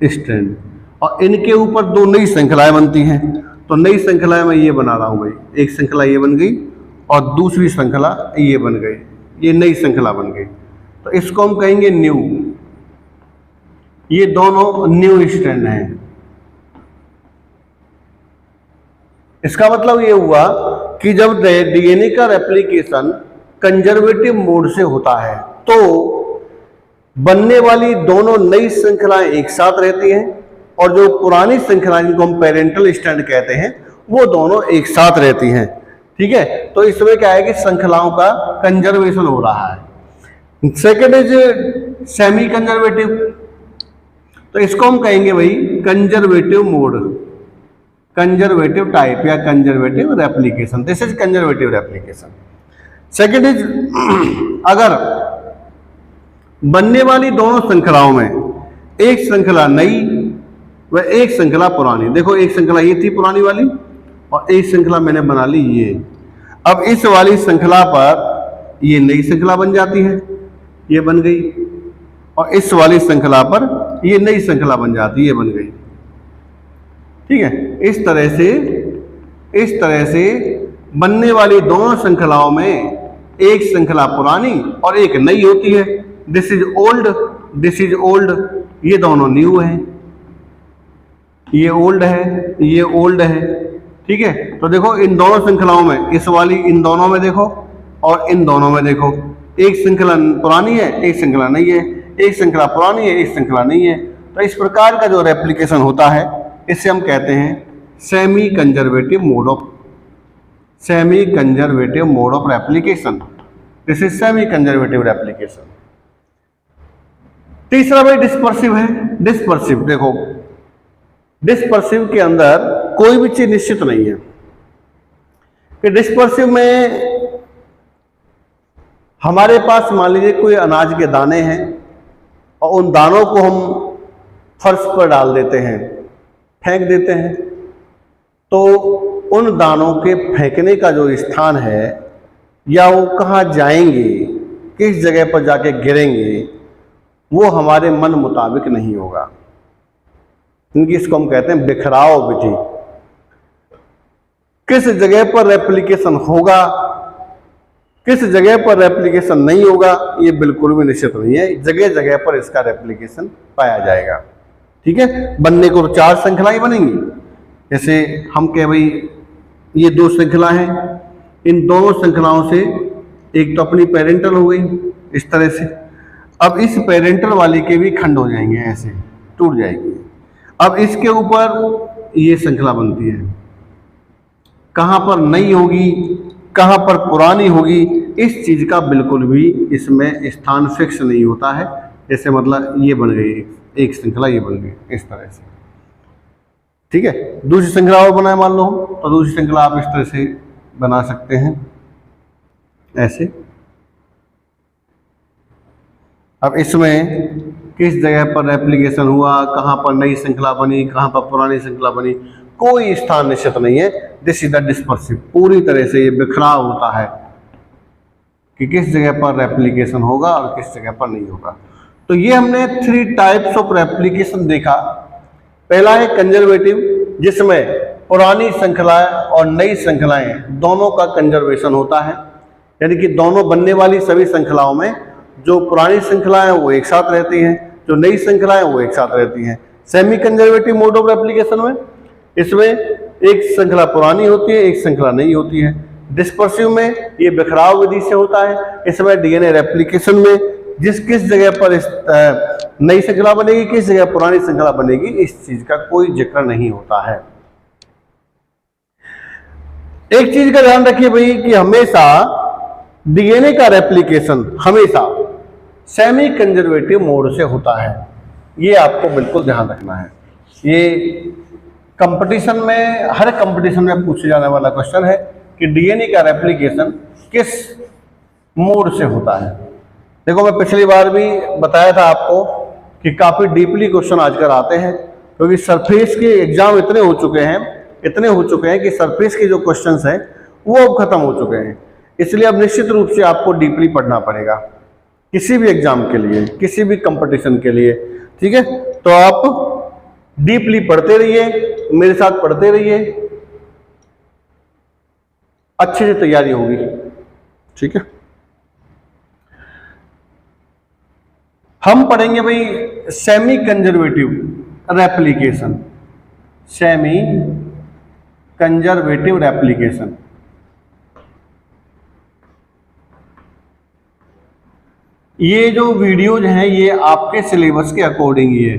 स्ट्रैंड। और इनके ऊपर दो नई श्रृंखलाएं बनती हैं। तो नई श्रृंखलाएं मैं ये बना रहा हूँ भाई, एक श्रृंखला ये बन गई और दूसरी श्रृंखला ये बन गई, ये नई श्रृंखला बन गई। तो इसको हम कहेंगे न्यू। ये दोनों न्यू स्ट्रैंड हैं। इसका मतलब ये हुआ कि जब डीएनए का रेप्लिकेशन कंजर्वेटिव मोड से होता है तो बनने वाली दोनों नई श्रृंखलाएं एक साथ रहती हैं और जो पुरानी श्रृंखलाएं जिनको हम पेरेंटल स्ट्रैंड कहते हैं वो दोनों एक साथ रहती हैं। ठीक है, तो इसमें क्या है कि श्रृंखलाओं का कंजर्वेशन हो रहा है। Second is semi conservative. तो इसको हम कहेंगे भाई कंजर्वेटिव मोड, कंजर्वेटिव टाइप या conservative replication. This is conservative replication. Second is अगर बनने वाली दोनों श्रृंखलाओं में एक श्रृंखला नई व एक श्रृंखला पुरानी। देखो एक श्रृंखला ये थी पुरानी वाली और एक श्रृंखला मैंने बना ली ये। अब इस वाली श्रृंखला पर ये नई श्रृंखला बन जाती है, ये बन गई, और इस वाली श्रृंखला पर ये नई श्रृंखला बन जाती है, ये बन गई। ठीक है, इस तरह से बनने वाली दोनों श्रृंखलाओं में एक श्रृंखला पुरानी और एक नई होती है। This is old, this is old, ये दोनों न्यू है, ये ओल्ड है, ये ओल्ड है। ठीक है, तो देखो इन दोनों श्रृंखलाओं में, इस वाली इन दोनों में देखो और इन दोनों में देखो, एक श्रृंखला पुरानी है, एक श्रृंखला नई है, एक श्रृंखला पुरानी है, एक श्रृंखला नई है। तो इस प्रकार का जो रेप्लिकेशन होता है इसे हम कहते हैं semi conservative mode of replication. This is semi conservative replication. तीसरा भाई डिस्पर्सिव है। डिस्पर्सिव, देखो डिस्पर्सिव के अंदर कोई भी चीज निश्चित नहीं है कि डिस्पर्सिव में हमारे पास मान लीजिए कोई अनाज के दाने हैं और उन दानों को हम फर्श पर डाल देते हैं, फेंक देते हैं, तो उन दानों के फेंकने का जो स्थान है या वो कहाँ जाएंगे, किस जगह पर जाके गिरेंगे, वो हमारे मन मुताबिक नहीं होगा। इनकी इसको हम कहते हैं बिखराव विधि। किस जगह पर रेप्लिकेशन होगा, किस जगह पर रेप्लिकेशन नहीं होगा, ये बिल्कुल भी निश्चित नहीं है। जगह जगह पर इसका रेप्लिकेशन पाया जाएगा। ठीक है, बनने को तो 4 श्रृंखलाएं बनेंगी। जैसे हम कह भाई ये 2 श्रृंखला हैं, इन दोनों श्रृंखलाओं से एक तो अपनी पेरेंटल हो गई इस तरह से। अब इस पेरेंटल वाली के भी खंड हो जाएंगे, ऐसे टूट जाएंगे। अब इसके ऊपर ये श्रृंखला बनती है, कहाँ पर नई होगी, कहाँ पर पुरानी होगी, इस चीज का बिल्कुल भी इसमें स्थान फिक्स नहीं होता है। जैसे मतलब ये बन गई एक श्रृंखला, ये बन गई इस तरह से। ठीक है, दूसरी श्रृंखला और बनाए मान लो, तो दूसरी श्रृंखला आप इस तरह से बना सकते हैं, ऐसे। अब इसमें किस जगह पर रेप्लिकेशन हुआ, कहाँ पर नई श्रृंखला बनी, कहाँ पर पुरानी श्रृंखला बनी, कोई स्थान निश्चित नहीं है। This is the dispersive. पूरी तरह से ये बिखराव होता है कि किस जगह पर रेप्लिकेशन होगा और किस जगह पर नहीं होगा। तो ये हमने 3 टाइप्स ऑफ रेप्लिकेशन देखा। पहला है कंजर्वेटिव, जिसमें पुरानी श्रृंखलाएं और नई श्रृंखलाएं दोनों का कंजर्वेशन होता है, यानी कि दोनों बनने वाली सभी श्रृंखलाओं में जो पुरानी श्रृंखलाएं वो एक साथ रहती हैं, जो नई श्रृंखलाएं वो एक साथ रहती हैं। Semi conservative mode of replication में इसमें एक श्रृंखला पुरानी होती है, एक श्रृंखला नई होती है। डिस्पर्सिव में ये बिखराव विधि से होता है। इसमें डीएनए रेप्लिकेशन में किस जगह पर नई श्रृंखला बनेगी, किस जगह पुरानी श्रृंखला बनेगी, इस चीज का कोई जिक्र नहीं होता है। एक चीज का ध्यान रखिए भाई कि हमेशा डीएनए का रेप्लिकेशन हमेशा सेमी कंजर्वेटिव मोड से होता है, ये आपको बिल्कुल ध्यान रखना है। ये कंपटीशन में, हर कंपटीशन में पूछे जाने वाला क्वेश्चन है कि डीएनए का रेप्लिकेशन किस मोड से होता है। देखो मैं पिछली बार भी बताया था आपको कि काफी डीपली क्वेश्चन आजकल आते हैं, क्योंकि सरफेस के एग्जाम इतने हो चुके हैं कि सरफेस के जो क्वेश्चंस हैं वो अब खत्म हो चुके हैं। इसलिए अब निश्चित रूप से आपको डीपली पढ़ना पड़ेगा किसी भी एग्जाम के लिए, किसी भी कंपटीशन के लिए, ठीक है। तो आप डीपली पढ़ते रहिए, मेरे साथ पढ़ते रहिए, अच्छे से तैयारी होगी, ठीक है। हम पढ़ेंगे भाई semi conservative replication, semi conservative replication. ये जो वीडियोज हैं ये आपके सिलेबस के अकॉर्डिंग ही है,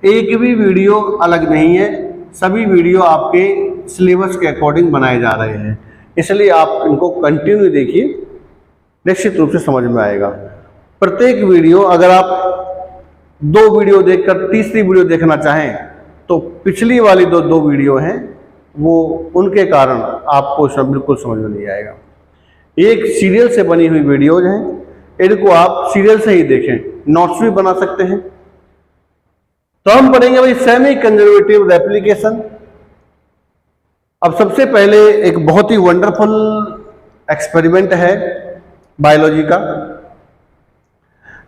एक भी वीडियो अलग नहीं है, सभी वीडियो आपके सिलेबस के अकॉर्डिंग बनाए जा रहे हैं, इसलिए आप इनको कंटिन्यू देखिए, निश्चित रूप से समझ में आएगा। प्रत्येक वीडियो, अगर आप 2 वीडियो देखकर तीसरी वीडियो देखना चाहें तो पिछली वाली दो वीडियो हैं वो, उनके कारण आपको सब बिल्कुल समझ में नहीं आएगा। एक सीरियल से बनी हुई वीडियोज हैं, इनको आप सीरियल से ही देखें, नोट्स भी बना सकते हैं। तो हम पढ़ेंगे भाई सेमी कंजर्वेटिव रेप्लिकेशन। अब सबसे पहले एक बहुत ही वंडरफुल एक्सपेरिमेंट है बायोलॉजी का,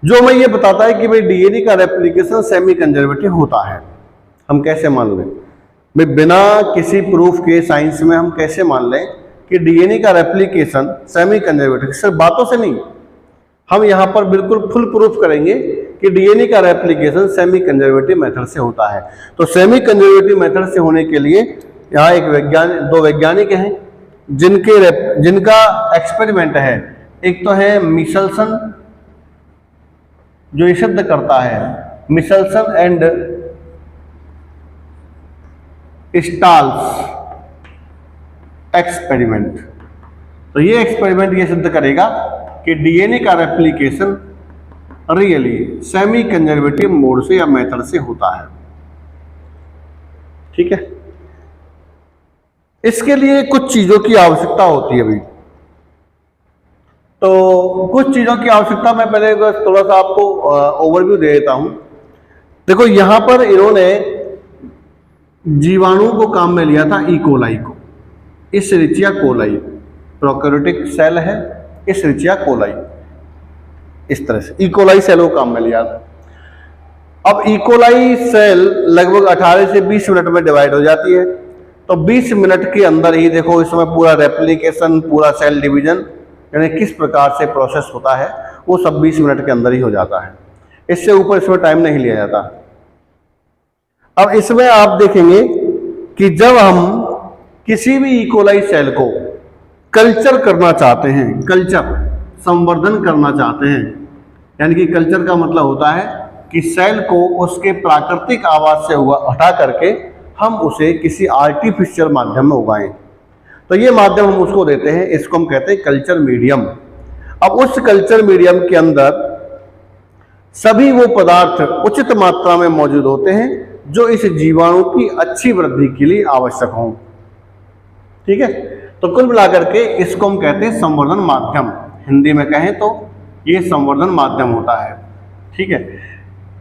जो हमें ये बताता है कि भाई डीएनए का रेप्लिकेशन सेमी कंजर्वेटिव होता है। हम कैसे मान लें भाई, बिना किसी प्रूफ के साइंस में हम कैसे मान लें कि डीएनए का रेप्लिकेशन सेमी कंजर्वेटिव, सिर्फ बातों से नहीं, हम यहां पर बिल्कुल फुल प्रूफ करेंगे कि डीएनए का रेप्लिकेशन सेमी कंजर्वेटिव मेथड से होता है। तो सेमी कंजर्वेटिव मेथड से होने के लिए यहाँ दो वैज्ञानिक हैं जिनका एक्सपेरिमेंट है। एक तो है मिशेल्सन, जो ये सिद्ध करता है, मिशेल्सन एंड स्टाल्स एक्सपेरिमेंट। तो ये एक्सपेरिमेंट ये सिद्ध करेगा कि डीएनए का replication really semi conservative mode से या मेथड से होता है, ठीक है। इसके लिए कुछ चीजों की आवश्यकता होती है भाई। तो कुछ चीजों की आवश्यकता मैं पहले थोड़ा सा आपको ओवरव्यू दे देता हूं। देखो यहां पर इन्होंने जीवाणु को काम में लिया था, ई कोलाई को, इशरिचिया कोलाई, प्रोकैरियोटिक सेल है इशरिचिया कोलाई, इस तरह से ई कोलाई सेल को काम में लिया था। अब ई कोलाई सेल लगभग 18 से 20 मिनट में डिवाइड हो जाती है। तो 20 मिनट के अंदर ही देखो इसमें पूरा रेप्लिकेशन, पूरा सेल डिवीजन यानी किस प्रकार से प्रोसेस होता है वो सब 20 मिनट के अंदर ही हो जाता है, इससे ऊपर इसमें टाइम नहीं लिया जाता। अब इसमें आप देखेंगे कि जब हम किसी भी ई कोलाई सेल को कल्चर करना चाहते हैं, कल्चर संवर्धन करना चाहते हैं, यानी कि कल्चर का मतलब होता है कि सेल को उसके प्राकृतिक आवास से हटा करके हम उसे किसी आर्टिफिशियल माध्यम में उगाएं, तो ये माध्यम हम उसको देते हैं, इसको हम कहते हैं कल्चर मीडियम। अब उस कल्चर मीडियम के अंदर सभी वो पदार्थ उचित मात्रा में मौजूद होते हैं जो इस जीवाणु की अच्छी वृद्धि के लिए आवश्यक हों, ठीक है। तो कुल मिलाकर के इसको हम कहते हैं संवर्धन माध्यम, हिंदी में कहें तो ये संवर्धन माध्यम होता है, ठीक है।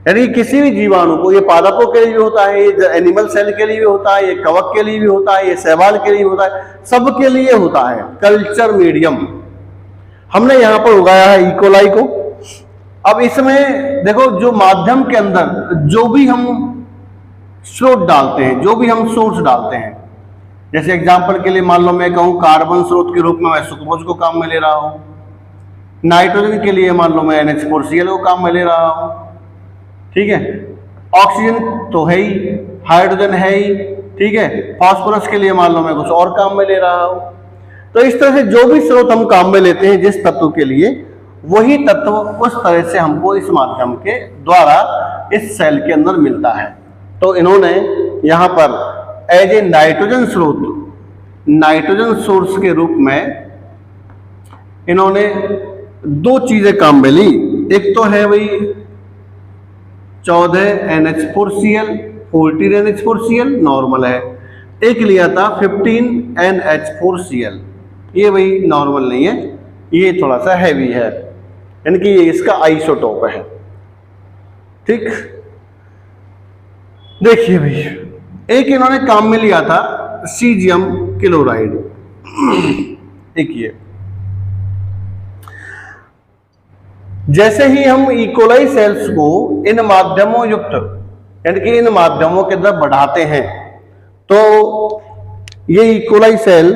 यानी किसी भी जीवाणु को, ये पादपों के लिए भी होता है, ये एनिमल सेल के लिए भी होता है, ये कवक के लिए भी होता है, ये शैवाल के लिए भी होता है, सबके लिए होता है कल्चर मीडियम। हमने यहाँ पर उगाया है ई कोलाई को। अब इसमें देखो जो माध्यम के अंदर जो भी हम स्रोत डालते हैं, जो भी हम सोर्स डालते हैं, जैसे एग्जाम्पल के लिए मान लो मैं कहूँ कार्बन स्रोत के रूप में मैं सुक्रोज को काम में ले रहा हूँ, नाइट्रोजन के लिए मान लो मैं NH4Cl को काम में ले रहा हूँ, ठीक है। ऑक्सीजन तो है ही, हाइड्रोजन है ही, ठीक है। फास्फोरस के लिए मान लो मैं कुछ और काम में ले रहा हूं। तो इस तरह से जो भी स्रोत हम काम में लेते हैं जिस तत्व के लिए, वही तत्व उस तरह से हमको इस माध्यम के द्वारा इस सेल के अंदर मिलता है। तो इन्होंने यहाँ पर एज ए नाइट्रोजन स्रोत, नाइट्रोजन सोर्स के रूप में इन्होंने दो चीजें काम में ली। एक तो है वही 14NH4Cl, 14NH4Cl नॉर्मल है, एक लिया था 15NH4Cl, ये वही नॉर्मल नहीं है, ये थोड़ा सा हैवी है, यानी कि ये इसका आइसोटोप है। ठीक, देखिए भाई, एक इन्होंने काम में लिया था सीजियम क्लोराइड, एक ये। जैसे ही हम इकोलाई सेल्स को इन माध्यमों युक्त, यानी कि इन माध्यमों के अंदर बढ़ाते हैं, तो ये इकोलाई सेल,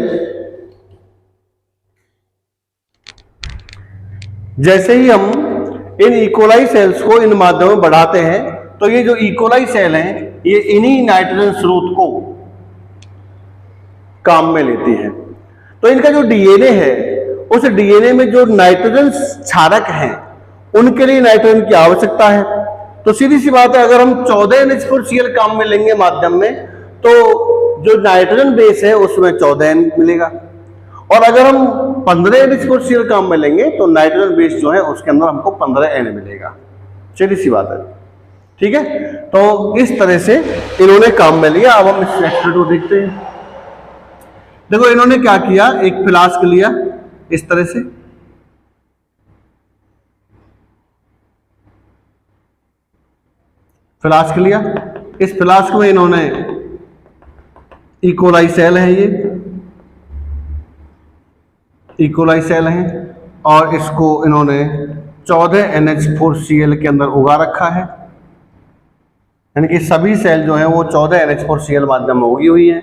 जैसे ही हम इन इकोलाई सेल्स को इन माध्यमों में बढ़ाते हैं, तो ये जो इकोलाई सेल हैं ये इन्हीं नाइट्रोजन स्रोत को काम में लेती है। तो इनका जो डीएनए है, उस डीएनए में जो नाइट्रोजन क्षारक हैं, उनके लिए नाइट्रोजन की आवश्यकता है। तो सीधी सी बात है, अगर हम 14NH4Cl काम में लेंगे माध्यम में, तो जो नाइट्रोजन बेस है उसमें 14N मिलेगा, और अगर हम 15NH4Cl काम में लेंगे तो नाइट्रोजन बेस जो है उसके अंदर हमको 15N मिलेगा। सीधी सी बात है, ठीक है। तो इस तरह से इन्होंने काम में लिया। अब हम इस रिएक्टर को देखते हैं। देखो इन्होंने क्या किया, एक फ्लास्क लिया इस तरह से, फ्लास्क लिया, इस फ्लास्क में इन्होंने इकोलाई सेल है, ये इकोलाई सेल है, और इसको इन्होंने 14NH4Cl के अंदर उगा रखा है, यानी कि सभी सेल जो है वो 14NH4Cl माध्यम में उगी हुई है।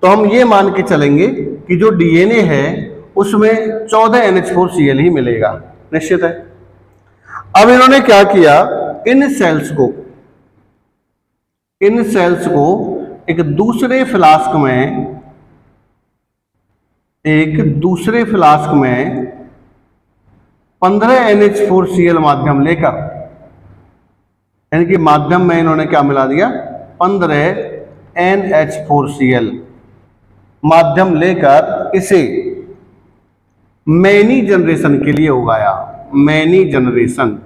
तो हम ये मान के चलेंगे कि जो डीएनए है उसमें 14NH4Cl ही मिलेगा, निश्चित है। अब इन्होंने क्या किया, इन सेल्स को एक दूसरे फ्लास्क में 15NH4Cl माध्यम लेकर, यानी कि माध्यम में इन्होंने क्या मिला दिया, 15NH4Cl माध्यम लेकर इसे मैनी जनरेशन के लिए उगाया। मैनी जनरेशन,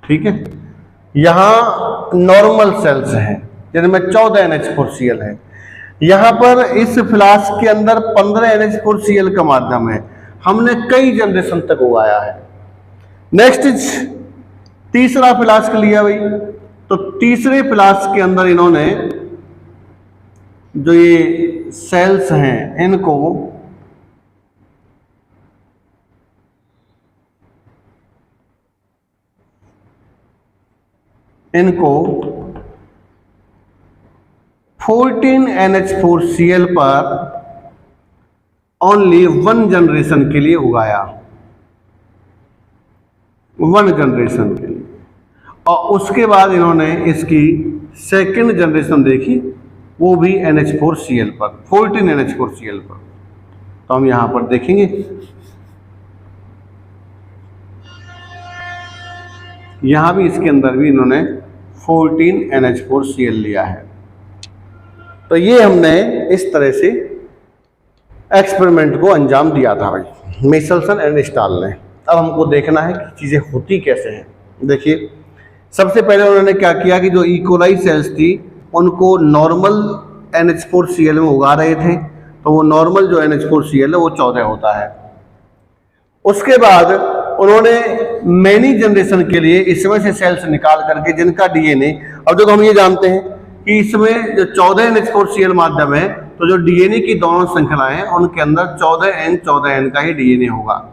ठीक है। यहां नॉर्मल सेल्स हैं जिनमें 14NH4Cl है, यहां पर इस फ्लास्क के अंदर 15NH4Cl का माध्यम है, हमने कई जनरेशन तक उगाया है। नेक्स्ट तीसरा फ्लास्क लिया भाई, तो तीसरे फ्लास्क के अंदर इन्होंने जो ये सेल्स हैं इनको 14NH4Cl पर ओनली 1 जनरेशन के लिए उगाया, 1 जनरेशन के लिए, और उसके बाद इन्होंने इसकी सेकंड जनरेशन देखी, वो भी NH4Cl पर, 14NH4Cl पर। तो हम यहां पर देखेंगे, यहां भी इसके अंदर भी इन्होंने 14NH4Cl लिया है। तो ये हमने इस तरह से एक्सपेरिमेंट को अंजाम दिया था भाई, मिचेल्सन एंड स्टाल ने। अब हमको देखना है कि चीज़ें होती कैसे हैं। देखिए, सबसे पहले उन्होंने क्या किया कि जो इकोलाई सेल्स थी उनको नॉर्मल NH4Cl में उगा रहे थे, तो वो नॉर्मल जो NH4Cl है वो 14 होता है। उसके बाद उन्होंने मैनी जनरेशन के लिए इसमें से सेल्स निकाल करके जिनका डीएनए, अब देखो हम ये जानते हैं कि इसमें जो 14NH4Cl माध्यम है, तो जो डीएनए की दोनों श्रृंखलाएं हैं उनके अंदर 14N का ही डीएनए होगा,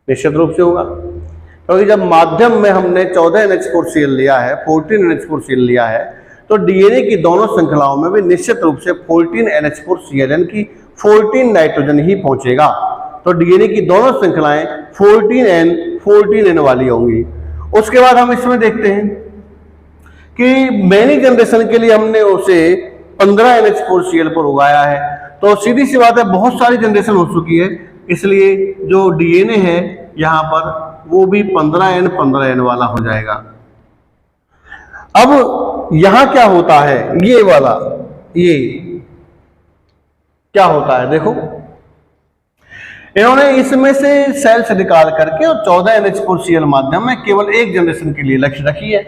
निश्चित रूप से होगा। क्योंकि जब माध्यम में हमने 14NH4Cl लिया है, 14NH4Cl लिया है, तो डीएनए की दोनों श्रृंखलाओं में भी निश्चित रूप से 14NH4Cl यानी कि 14 नाइट्रोजन ही पहुंचेगा। तो डीएनए की दोनों श्रृंखलाएं 14N वाली होंगी। उसके बाद हम इसमें देखते हैं कि मैनी जनरेशन के लिए हमने उसे 15NH4Cl पर उगाया है। तो सीधी सी बात है, बहुत सारी जनरेशन हो चुकी है, इसलिए जो डीएनए है यहां पर वो भी 15N 15N वाला हो जाएगा। अब यहां क्या होता है, ये वाला, ये क्या होता है, देखो इन्होंने इसमें से सेल्स निकाल करके और 14NH4Cl माध्यम में केवल एक जनरेशन के लिए लक्ष्य रखी है।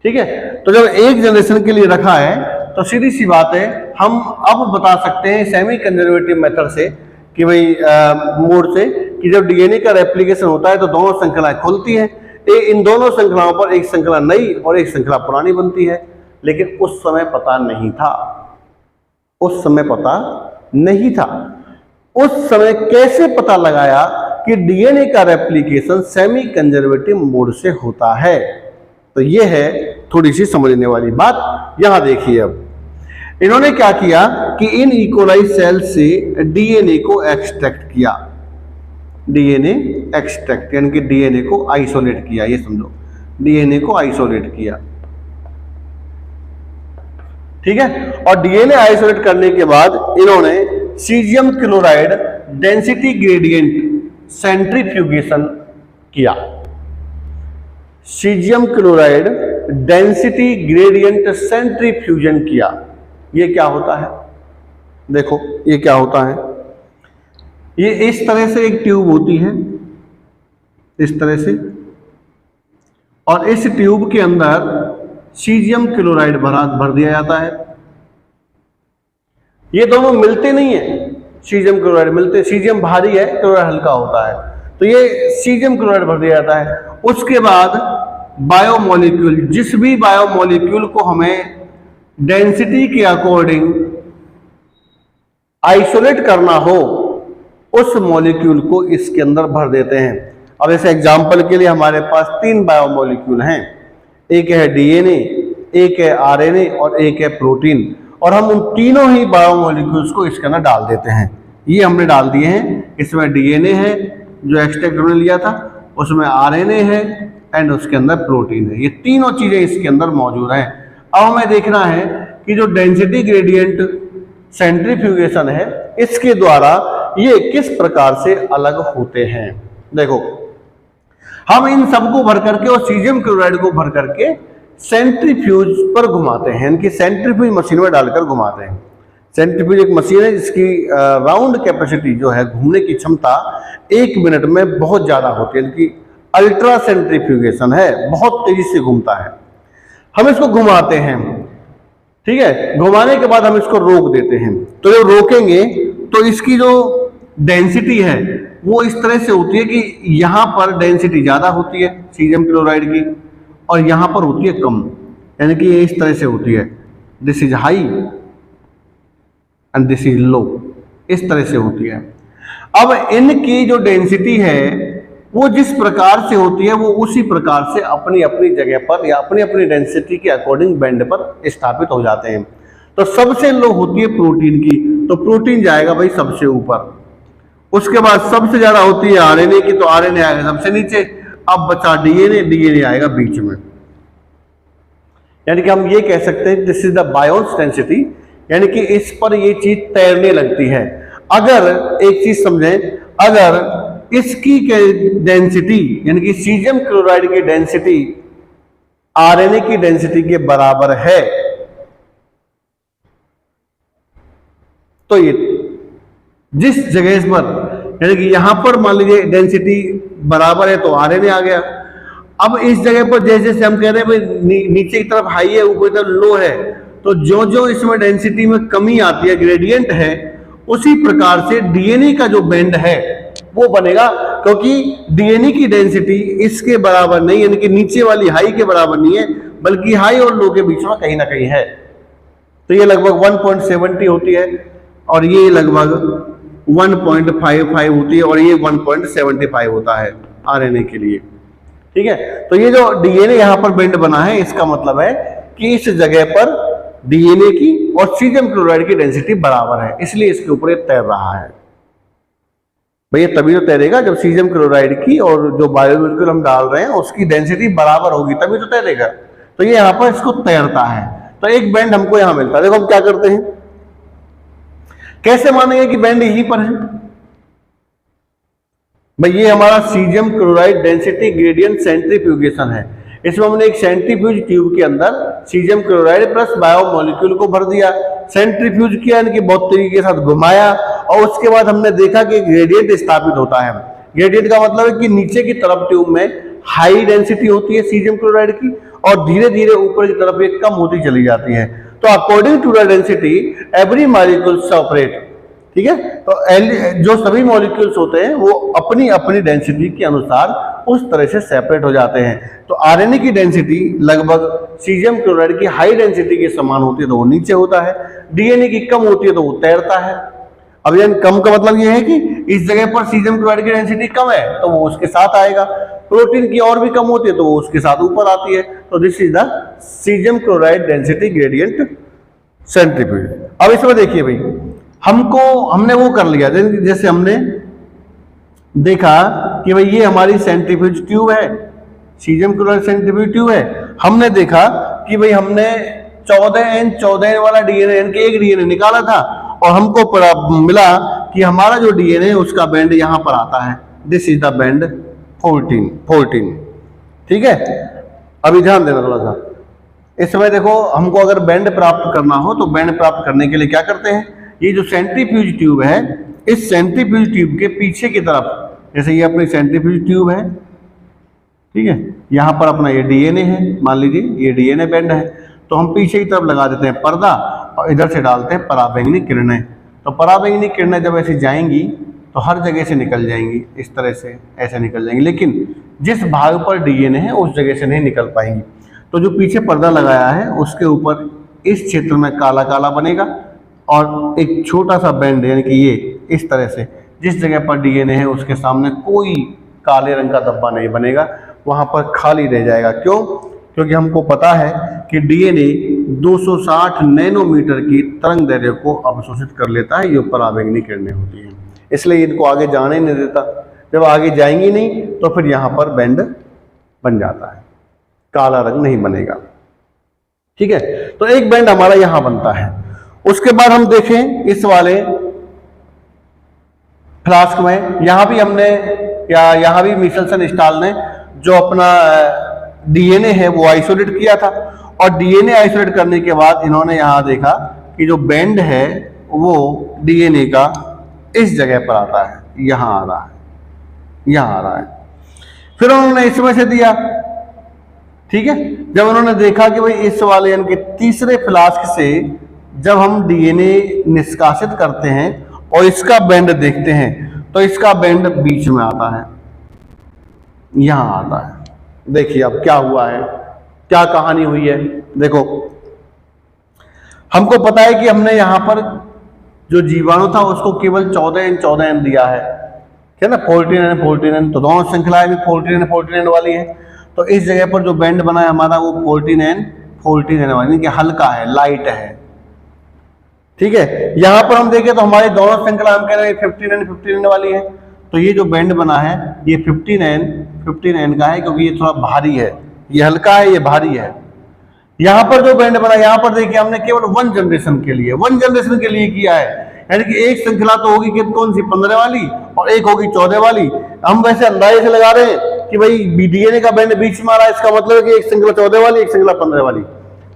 ठीक है, तो जब एक जनरेशन के लिए रखा है तो सीधी सी बात है, हम अब बता सकते हैं सेमी कंजर्वेटिव मेथड से कि भाई मोड से, कि जब डीएनए का रेप्लिकेशन होता है तो दोनों श्रृंखलाएं खुलती हैं, इन दोनों श्रृंखलाओं पर एक श्रृंखला नई और एक श्रृंखला पुरानी बनती है। लेकिन उस समय पता नहीं था, उस समय पता नहीं था। उस समय कैसे पता लगाया कि डीएनए का रेप्लिकेशन सेमी कंजर्वेटिव मोड से होता है? तो ये है थोड़ी सी समझने वाली बात। यहां देखिए, अब इन्होंने क्या किया कि इन इकोलाई सेल से डीएनए को एक्सट्रैक्ट किया, डीएनए एक्सट्रैक्ट यानी कि डीएनए को आइसोलेट किया, ये समझो, डीएनए को आइसोलेट किया। ठीक है, और डीएनए आइसोलेट करने के बाद इन्होंने caesium chloride density gradient centrifugation किया, सीजियम क्लोराइड डेंसिटी ग्रेडियंट सेंट्रीफ्यूजन किया। ये क्या होता है, देखो ये क्या होता है, ये इस तरह से एक ट्यूब होती है, इस तरह से, और इस ट्यूब के अंदर सीजियम क्लोराइड भर दिया जाता है। ये दोनों मिलते नहीं है, सीजियम क्लोराइड मिलते, सीजियम भारी है, क्लोराइड हल्का होता है, तो ये सीजियम क्लोराइड भर दिया जाता है। उसके बाद बायोमोलिक्यूल, जिस भी बायोमोलिक्यूल को हमें डेंसिटी के अकॉर्डिंग आइसोलेट करना हो, उस मॉलिक्यूल को इसके अंदर भर देते हैं। अब ऐसे एग्जांपल के लिए हमारे पास 3 बायोमोलिक्यूल हैं, एक है डीएनए, एक है आरएनए और एक है प्रोटीन, और हम उन तीनों ही बायोमोलिक्यूल्स को इसके अंदर डाल देते हैं। ये हमने डाल दिए हैं, इसमें डीएनए है जो एक्सट्रैक्ट हमने लिया था, उसमें आरएनए है एंड उसके अंदर प्रोटीन है। ये तीनों चीजें इसके अंदर मौजूद हैं। अब हमें देखना है कि जो डेंसिटी ग्रेडियंट सेंट्रीफ्यूगेशन है, इसके द्वारा ये किस प्रकार से अलग होते हैं। देखो, हम इन सबको भर करके और सीजियम क्लोराइड को भर करके सेंट्रीफ्यूज पर घुमाते हैं, इनकी सेंट्रीफ्यूज मशीन में डालकर घुमाते हैं। सेंट्रीफ्यूज एक मशीन है जिसकी राउंड कैपेसिटी जो है, घूमने की क्षमता 1 मिनट में बहुत ज्यादा होती है, इनकी अल्ट्रा सेंट्रीफ्यूगेशन है, बहुत तेजी से घूमता है। हम इसको घुमाते हैं, ठीक है, घुमाने के बाद हम इसको रोक देते हैं। तो जब रोकेंगे तो इसकी जो डेंसिटी है वो इस तरह से होती है कि यहां पर डेंसिटी ज्यादा होती है सीजियम क्लोराइड की, और यहां पर होती है कम, यानी कि ये इस तरह से होती है, this is high and this is low, इस तरह से होती है। अब इनकी जो डेंसिटी है वो जिस प्रकार से होती है, वो उसी प्रकार से अपनी अपनी जगह पर या अपनी अपनी डेंसिटी के अकॉर्डिंग बैंड पर स्थापित हो जाते हैं। तो सबसे लो होती है प्रोटीन की, तो प्रोटीन जाएगा भाई सबसे ऊपर। उसके बाद सबसे ज्यादा होती है आरएनए की, तो आरएनए आएगा सबसे नीचे। अब बचा डीएनए, डीएनए आएगा बीच में। यानी कि हम ये कह सकते हैं दिस इज द बायोन्स डेंसिटी, यानी कि इस पर ये चीज तैरने लगती है। अगर एक चीज समझें, अगर इसकी डेंसिटी यानी कि सीजियम क्लोराइड की डेंसिटी आरएनए की डेंसिटी के बराबर है, तो ये जिस जगह पर, यानी कि यहां पर मान लीजिए डेंसिटी बराबर है तो आरएनए आ गया। अब इस जगह पर जैसे जैसे हम कह रहे हैं भाई नीचे की तरफ हाई है, ऊपर की तरफ लो है, तो जो जो इसमें डेंसिटी में कमी आती है, ग्रेडियंट है, उसी प्रकार से डीएनए का जो बैंड है वो बनेगा, क्योंकि डीएनए की डेंसिटी इसके बराबर नहीं, यानी कि नीचे वाली हाई के बराबर नहीं है, बल्कि हाई और लो के बीच में कहीं ना कहीं है। तो ये लगभग 1.70 होती है और ये लगभग 1.55 होती है और ये 1.75 होता है आरएनए के लिए। ठीक है, तो ये जो डीएनए यहां पर बैंड बना है, इसका मतलब है कि इस जगह पर डीएनए की और सीजियम क्लोराइड की डेंसिटी बराबर है, इसलिए इसके ऊपर ये तैर रहा है। भैया तभी तो तैरेगा जब सीजियम क्लोराइड की और जो बायोमोलिक्यूल हम डाल रहे हैं उसकी डेंसिटी बराबर होगी, तभी तो तैरेगा। तो ये यहाँ पर इसको तैरता है। तो एक बैंड हमको यहाँ मिलता है। देखो हम क्या करते हैं, कैसे मानेंगे कि बैंड यहीं पर है? भाई ये हमारा caesium chloride density gradient centrifugation है। इसमें हमने एक सेंट्रीफ्यूज ट्यूब के अंदर सीजियम क्लोराइड प्लस बायोमोलिक्यूल को भर दिया, सेंट्रीफ्यूज किया, यानी कि बहुत तरीके के साथ घुमाया, और उसके बाद हमने देखा कि ग्रेडियंट स्थापित होता है। ग्रेडियंट का मतलब है कि नीचे की तरफ ट्यूब में हाई डेंसिटी होती है सीजियम क्लोराइड की, और धीरे धीरे ऊपर की तरफ ये कम होती चली जाती है। तो according to the density every molecule separate, ठीक है। तो जो सभी मॉलिक्यूल्स होते हैं वो अपनी अपनी डेंसिटी के अनुसार उस तरह से सेपरेट हो जाते हैं। तो आरएनए की डेंसिटी लगभग सीजियम क्लोराइड की हाई डेंसिटी के समान होती है तो वो नीचे होता है, डीएनए की कम होती है तो वो तैरता है। अब यानी कम का मतलब ये है कि इस जगह पर सीजियम क्लोराइड की डेंसिटी कम है तो वो उसके साथ आएगा, प्रोटीन की और भी कम होती है तो वो उसके साथ ऊपर आती है। तो this is the caesium chloride density gradient centrifuge. अब इसमें देखिए भाई, हमने वो कर लिया, जैसे हमने देखा कि भाई ये हमारी सेंट्रीफ्यूज ट्यूब है, सीजियम क्लोराइड सेंट्रीफ्यूज ट्यूब है। हमने देखा कि भाई हमने 14N वाला डीएनए यानी कि एक डीएनए निकाला था, और हमको मिला कि हमारा जो डीएनए है उसका बैंड यहां पर आता है, दिस इज द बैंड 14। ठीक है, अभी ध्यान देना थोड़ा सा। इस समय देखो, हमको अगर बैंड प्राप्त करना हो तो बैंड प्राप्त करने के लिए क्या करते हैं, ये जो सेंट्रीफ्यूज ट्यूब है, इस सेंट्रीफ्यूज ट्यूब के पीछे की तरफ, जैसे ये अपनी सेंट्रीफ्यूज ट्यूब है, ठीक है, यहाँ पर अपना ये डीएनए है, मान लीजिए ये डीएनए बैंड है, तो हम पीछे की तरफ लगा देते हैं पर्दा और इधर से डालते हैं पराबैंगनी किरणें। तो पराबैंगनी किरणें जब ऐसे जाएंगी तो हर जगह से निकल जाएंगी, इस तरह से ऐसे निकल जाएंगी, लेकिन जिस भाग पर डीएनए है उस जगह से नहीं निकल पाएंगी। तो जो पीछे पर्दा लगाया है उसके ऊपर इस क्षेत्र में काला काला बनेगा, और एक छोटा सा बैंड यानी कि ये इस तरह से जिस जगह पर डीएनए है उसके सामने कोई काले रंग का धब्बा नहीं बनेगा, वहां पर खाली रह जाएगा। क्यों? क्योंकि हमको पता है कि डीएनए 260 नैनोमीटर की तरंग दैर्ध्य को अवशोषित कर लेता है, ये पराबैंगनी किरणें होती हैं, इसलिए इनको आगे जाने नहीं देता। जब आगे जाएंगी नहीं तो फिर यहाँ पर बैंड बन जाता है, काला रंग नहीं बनेगा। ठीक है, तो एक बैंड हमारा यहां बनता है। उसके बाद हम देखें इस वाले फ्लास्क में, यहां भी हमने या यहां भी मिचेल्सन स्टाल ने जो अपना डीएनए है वो आइसोलेट किया था, और डीएनए आइसोलेट करने के बाद इन्होंने यहां देखा कि जो बैंड है वो डीएनए का इस जगह पर आता है, यहां आ रहा है, यहां आ रहा है। फिर उन्होंने इसमें से दिया, ठीक है। जब उन्होंने देखा कि भाई इस वाले यानी कि तीसरे फ्लास्क से जब हम डीएनए निष्कासित करते हैं और इसका बैंड देखते हैं तो इसका बैंड बीच में आता है, यहां आता है। देखिए अब क्या हुआ है, क्या कहानी हुई है। देखो, हमको पता है कि हमने यहां पर जो जीवाणु था उसको केवल 14N दिया है ना, 14N, तो दोनों श्रृंखलाएं भी 14N वाली है। तो इस जगह पर जो बैंड बना है हमारा वो 14N वाली, कि हल्का है, लाइट है। ठीक है, यहां पर हम देखें तो हमारी दोनों श्रृंखला हम कह रहे हैं 15N वाली है, तो ये जो बैंड बना है ये 15N का है, क्योंकि ये थोड़ा भारी है, ये हल्का है, ये भारी है। यहां पर जो बैंड बना, यहां पर देखिए हमने केवल 1 जनरेशन के लिए किया है, यानी कि एक श्रृंखला तो होगी कि कौन सी 15 वाली और एक होगी 14 वाली। हम वैसे अंदाजे से लगा रहे हैं कि भाई डीएनए का बैंड बीच में आ रहा है, इसका मतलब है कि एक श्रृंखला 14 वाली, एक श्रृंखला 15 वाली।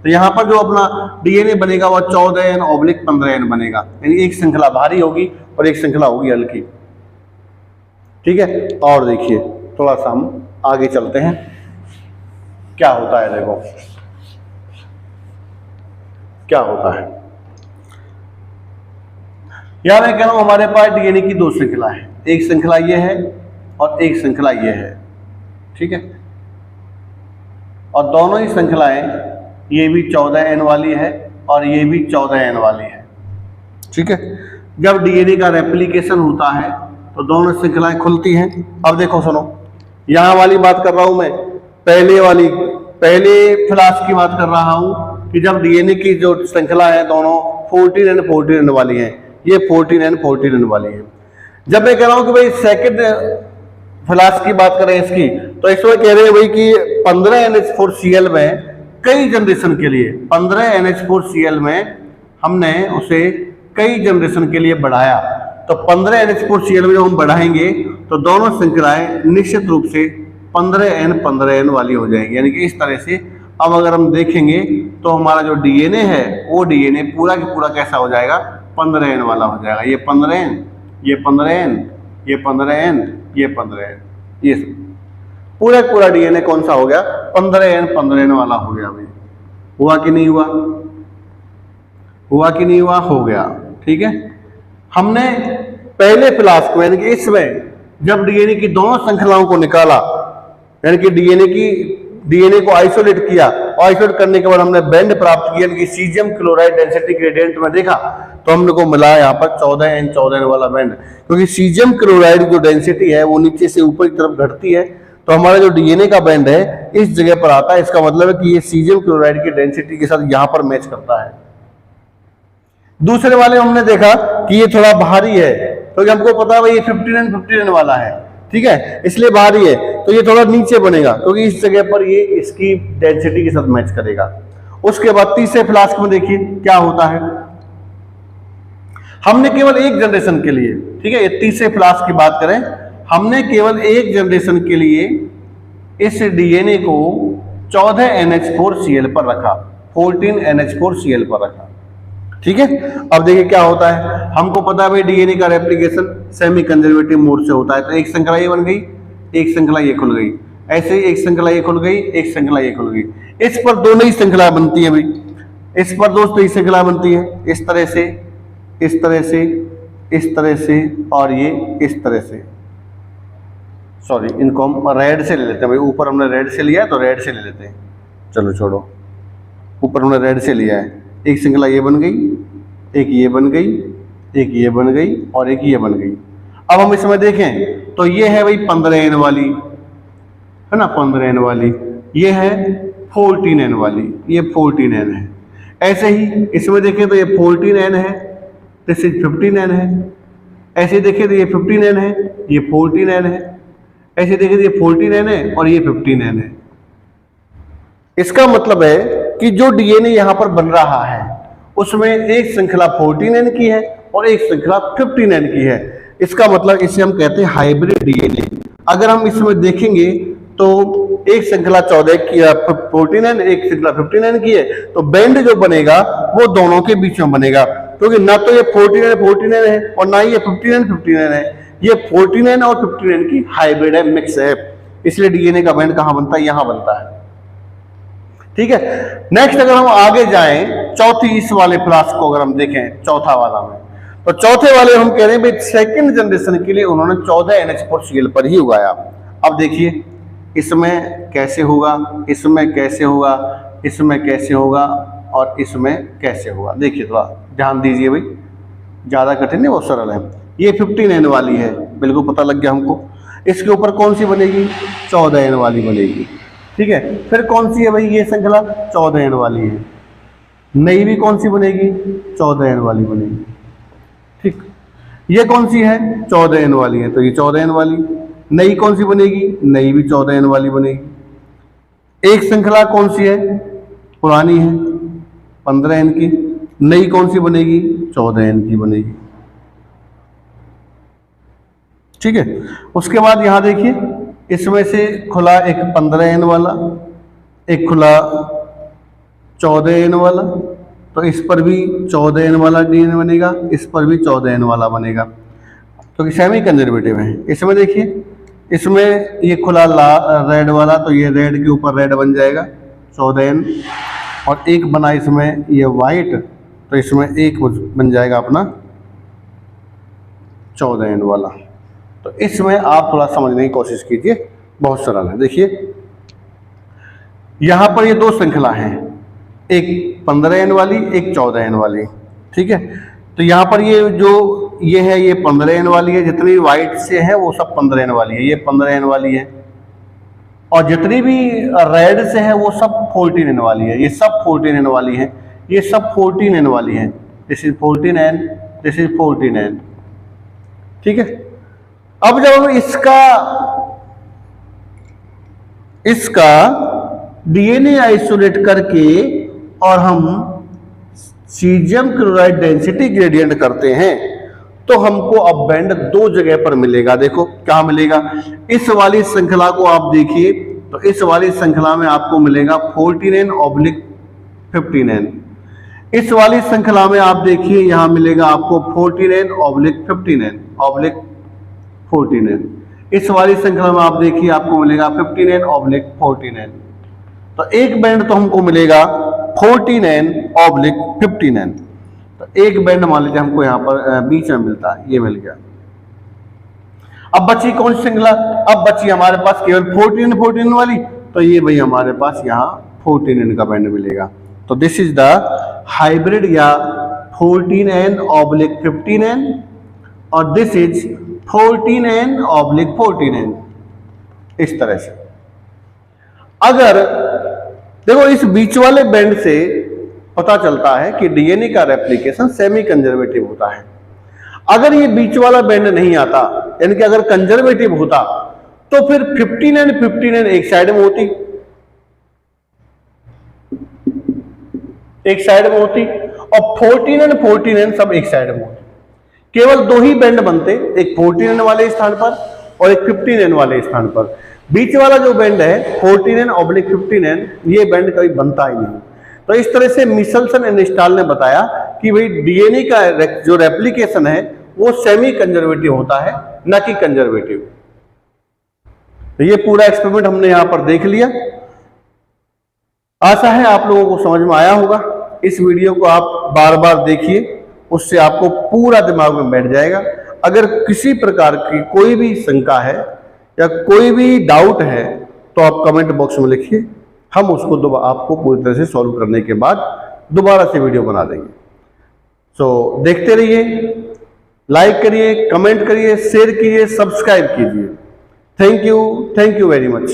तो यहाँ पर जो अपना डीएनए बनेगा वह 14N/15N बनेगा, यानी एक श्रृंखला भारी होगी और एक श्रृंखला होगी हल्की। ठीक है, और देखिए थोड़ा सा हम आगे चलते हैं, क्या होता है। देखो क्या होता है, यहां मैं कह रहा हूं हमारे पास डीएनए की 2 श्रृंखला है, एक श्रृंखला ये है और एक श्रृंखला ये है। ठीक है, और दोनों ही श्रृंखलाएं, ये भी 14N वाली है और ये भी 14N वाली है। ठीक है, जब डीएनए का रेप्लिकेशन होता है तो दोनों श्रृंखलाएं खुलती हैं। अब देखो सुनो, यहां वाली बात कर रहा हूं मैं, पहले फ्लास्क की बात कर रहा हूं कि जब डीएनए की जो श्रृंखला है दोनों 14N वाली है, ये 14N वाली है। जब मैं कह रहा हूं कि भाई सेकंड फ्लास्क की बात करें इसकी, तो इसमें कह रहे हैं भाई कि 15NH4Cl में कई जनरेशन के लिए 15NH4Cl में हमने उसे कई जनरेशन के लिए बढ़ाया, तो 15NH4Cl में जब हम बढ़ाएंगे तो दोनों श्रृंखलाएं निश्चित रूप से 15N वाली हो जाएंगी। यानी कि इस तरह से अब अगर हम देखेंगे तो हमारा जो डीएनए है वो डीएनए पूरा की पूरा कैसा हो जाएगा, 15N वाला हो जाएगा। ये 15N, ये 15N, ये 15N, ये 15N, ये पूरा डीएनए कौन सा हो गया, 15N वाला हो गया। भाई हुआ कि नहीं हुआ, हुआ कि नहीं हुआ, हो गया। ठीक है, हमने पहले फ्लास्क में यानी कि इसमें जब डीएनए की दोनों श्रृंखलाओं को निकाला, यानी कि डीएनए को आइसोलेट किया और आइसोलेट करने के बाद हमने बैंड प्राप्त किया, यानी कि सीजियम क्लोराइड डेंसिटी ग्रेडियंट में देखा तो हमने को मिला यहाँ पर 14N वाला बैंड, क्योंकि सीजियम क्लोराइड जो डेंसिटी है वो नीचे से ऊपर की तरफ घटती है, तो हमारा जो डीएनए का बैंड है इस जगह पर आता है। इसका मतलब है कि ये सीजियम क्लोराइड की डेंसिटी के साथ यहाँ पर मैच करता है। दूसरे वाले हमने देखा कि ये थोड़ा भारी है, क्योंकि हमको पता है भाई ये 15N वाला है, ठीक है, इसलिए भारी है, तो ये थोड़ा नीचे बनेगा क्योंकि इस जगह पर ये इसकी डेंसिटी के साथ मैच करेगा। उसके बाद तीसरे फ्लास्क में देखिए क्या होता है, हमने केवल एक जनरेशन के लिए, ठीक है, ये तीसरे फ्लास्क की बात करें, हमने केवल एक जनरेशन के लिए इस डीएनए को 14NH4Cl पर रखा, 14NH4Cl पर रखा। ठीक है, अब देखिए क्या होता है, हमको पता है भाई डीएनए का रेप्लिकेशन सेमी कंजर्वेटिव मोड से होता है, तो एक श्रृंखला ये बन गई, एक श्रृंखला ये खुल गई, ऐसे ही एक श्रृंखला ये खुल गई, एक श्रृंखला ये खुल गई, इस पर दो नई श्रृंखला बनती है भाई, इस पर दोस्तों नई श्रृंखला बनती है, इस तरह से, इस तरह से, इस तरह से, और ये इस तरह से। सॉरी, इनको हम रेड से ले लेते हैं भाई, ऊपर हमने रेड से लिया है तो रेड से ले लेते हैं, चलो छोड़ो, ऊपर हमने रेड से लिया है, एक श्रृंखला ये बन गई, एक ये बन गई, एक ये बन गई और एक ये बन गई। अब हम इसमें देखें तो ये है भाई 15N वाली, है ना, 15N वाली, ये है 14N वाली, ये 14N है। ऐसे ही इसमें देखें तो ये 14N है, दिस इज 15N है, ऐसे देखें तो ये 15N है, ये 14N है, ऐसे देखें तो ये 14N है और ये 15N है। इसका मतलब है कि जो डीएनए यहां पर बन रहा है उसमें एक श्रृंखला 14N की है और एक श्रृंखला 15N की है। इसका मतलब इसे हम कहते हैं हाइब्रिड डीएनए। अगर हम इसमें देखेंगे तो एक श्रृंखला 14N, एक श्रृंखला 15N की है, तो बैंड जो बनेगा वो दोनों के बीच में बनेगा, क्योंकि ना तो ये 14N है और ना ही ये 15N है, ये 14N और 15N की हाइब्रिड है, मिक्स है, इसलिए डीएनए का बैंड कहां बनता है, यहां बनता है। ठीक है, नेक्स्ट अगर हम आगे जाएं, चौथी इस वाले फ्लास्क को अगर हम देखें, चौथा वाला में, तो चौथे वाले हम कह रहे हैं भाई सेकंड जनरेशन के लिए उन्होंने 14NH4Cl पर ही उगाया। अब देखिए इसमें कैसे होगा, इसमें कैसे होगा, इसमें कैसे होगा और इसमें कैसे होगा, देखिए थोड़ा ध्यान दीजिए भाई, ज्यादा कठिन नहीं, बहुत सरल है। ये 15N वाली है, बिल्कुल पता लग गया हमको। इसके ऊपर कौन सी बनेगी, 14N वाली बनेगी। ठीक है, फिर कौन सी है भाई ये श्रृंखला, 14N वाली है। नई भी कौन सी बनेगी, 14N वाली बनेगी। ठीक, ये कौन सी है, 14N वाली है, तो ये 14N वाली। नई कौन सी बनेगी, नई भी 14N वाली बनेगी। एक श्रृंखला कौन सी है, पुरानी है 15N की, नई कौन सी बनेगी, 14N की बनेगी। ठीक है, उसके बाद यहां देखिए इसमें से खुला एक 15N वाला, एक खुला 14N वाला, तो इस पर भी 14N वाला डीएनए बनेगा, इस पर भी 14N वाला बनेगा, तो सेमी कंजर्वेटिव है। इसमें देखिए इसमें ये खुला रेड वाला, तो ये रेड के ऊपर रेड बन जाएगा 14N, और एक बना इसमें ये वाइट, तो इसमें एक बन जाएगा अपना 14N वाला। तो इसमें आप थोड़ा समझने की कोशिश कीजिए, बहुत सरल है। देखिए यहां पर ये दो श्रृंखला हैं, एक 15N वाली, एक 14N वाली। ठीक है, तो यहां पर ये जो ये है ये 15N वाली है, जितनी व्हाइट से है वो सब 15N वाली है, ये 15N वाली है, और जितनी भी रेड से है वो सब 14N वाली है, ये सब 14N वाली है, ये सब 14N वाली है। This is 14N, this is 14N। ठीक है, अब जब हम इसका डीएनए आइसोलेट करके और हम सीजियम क्लोराइड डेंसिटी ग्रेडियंट करते हैं तो हमको अब बैंड दो जगह पर मिलेगा। देखो क्या मिलेगा, इस वाली श्रृंखला को आप देखिए तो इस वाली श्रृंखला में आपको मिलेगा 49/59। इस वाली श्रृंखला में आप देखिए यहां मिलेगा आपको 49/59/49। इस वाली श्रृंखला में आप देखिए आपको मिलेगा 59/49। तो एक बैंड तो हमको मिलेगा 49/59। तो एक बैंड मान लीजिए हमको यहां पर बीच में मिलता है, ये मिल गया। अब बची कौन सी श्रृंखला, अब बची हमारे पास केवल 49 वाली, तो ये भाई हमारे पास यहाँ 49N का बैंड मिलेगा। तो दिस इज द हाइब्रिड या 14N/15N और दिस इज 14N/14N। इस तरह से अगर देखो इस बीच वाले बैंड से पता चलता है कि डीएनए का रेप्लिकेशन सेमी कंजर्वेटिव होता है। अगर ये बीच वाला बैंड नहीं आता, यानी कि अगर कंजर्वेटिव होता, तो फिर 15N एक साइड में होती, और 14N सब एक साइड में होती। केवल दो ही बैंड बनते, एक 14N वाले स्थान पर और एक 15N वाले स्थान पर। बीच वाला जो बैंड है 14N/15N, ये बैंड कभी बनता ही नहीं। तो इस तरह से मिचेल्सन एंड स्टाल ने बताया कि भाई डीएनए का जो रेप्लिकेशन है वो सेमी कंजर्वेटिव होता है, ना कि कंजर्वेटिव। तो ये पूरा एक्सपेरिमेंट हमने यहां पर देख लिया। आशा है आप लोगों को समझ में आया होगा। इस वीडियो को आप बार बार देखिए, उससे आपको पूरा दिमाग में बैठ जाएगा। अगर किसी प्रकार की कोई भी शंका है या कोई भी डाउट है तो आप कमेंट बॉक्स में लिखिए, हम उसको आपको पूरी तरह से सॉल्व करने के बाद दोबारा से वीडियो बना देंगे। सो देखते रहिए, लाइक करिए, कमेंट करिए, शेयर कीजिए, सब्सक्राइब कीजिए। Thank you very much.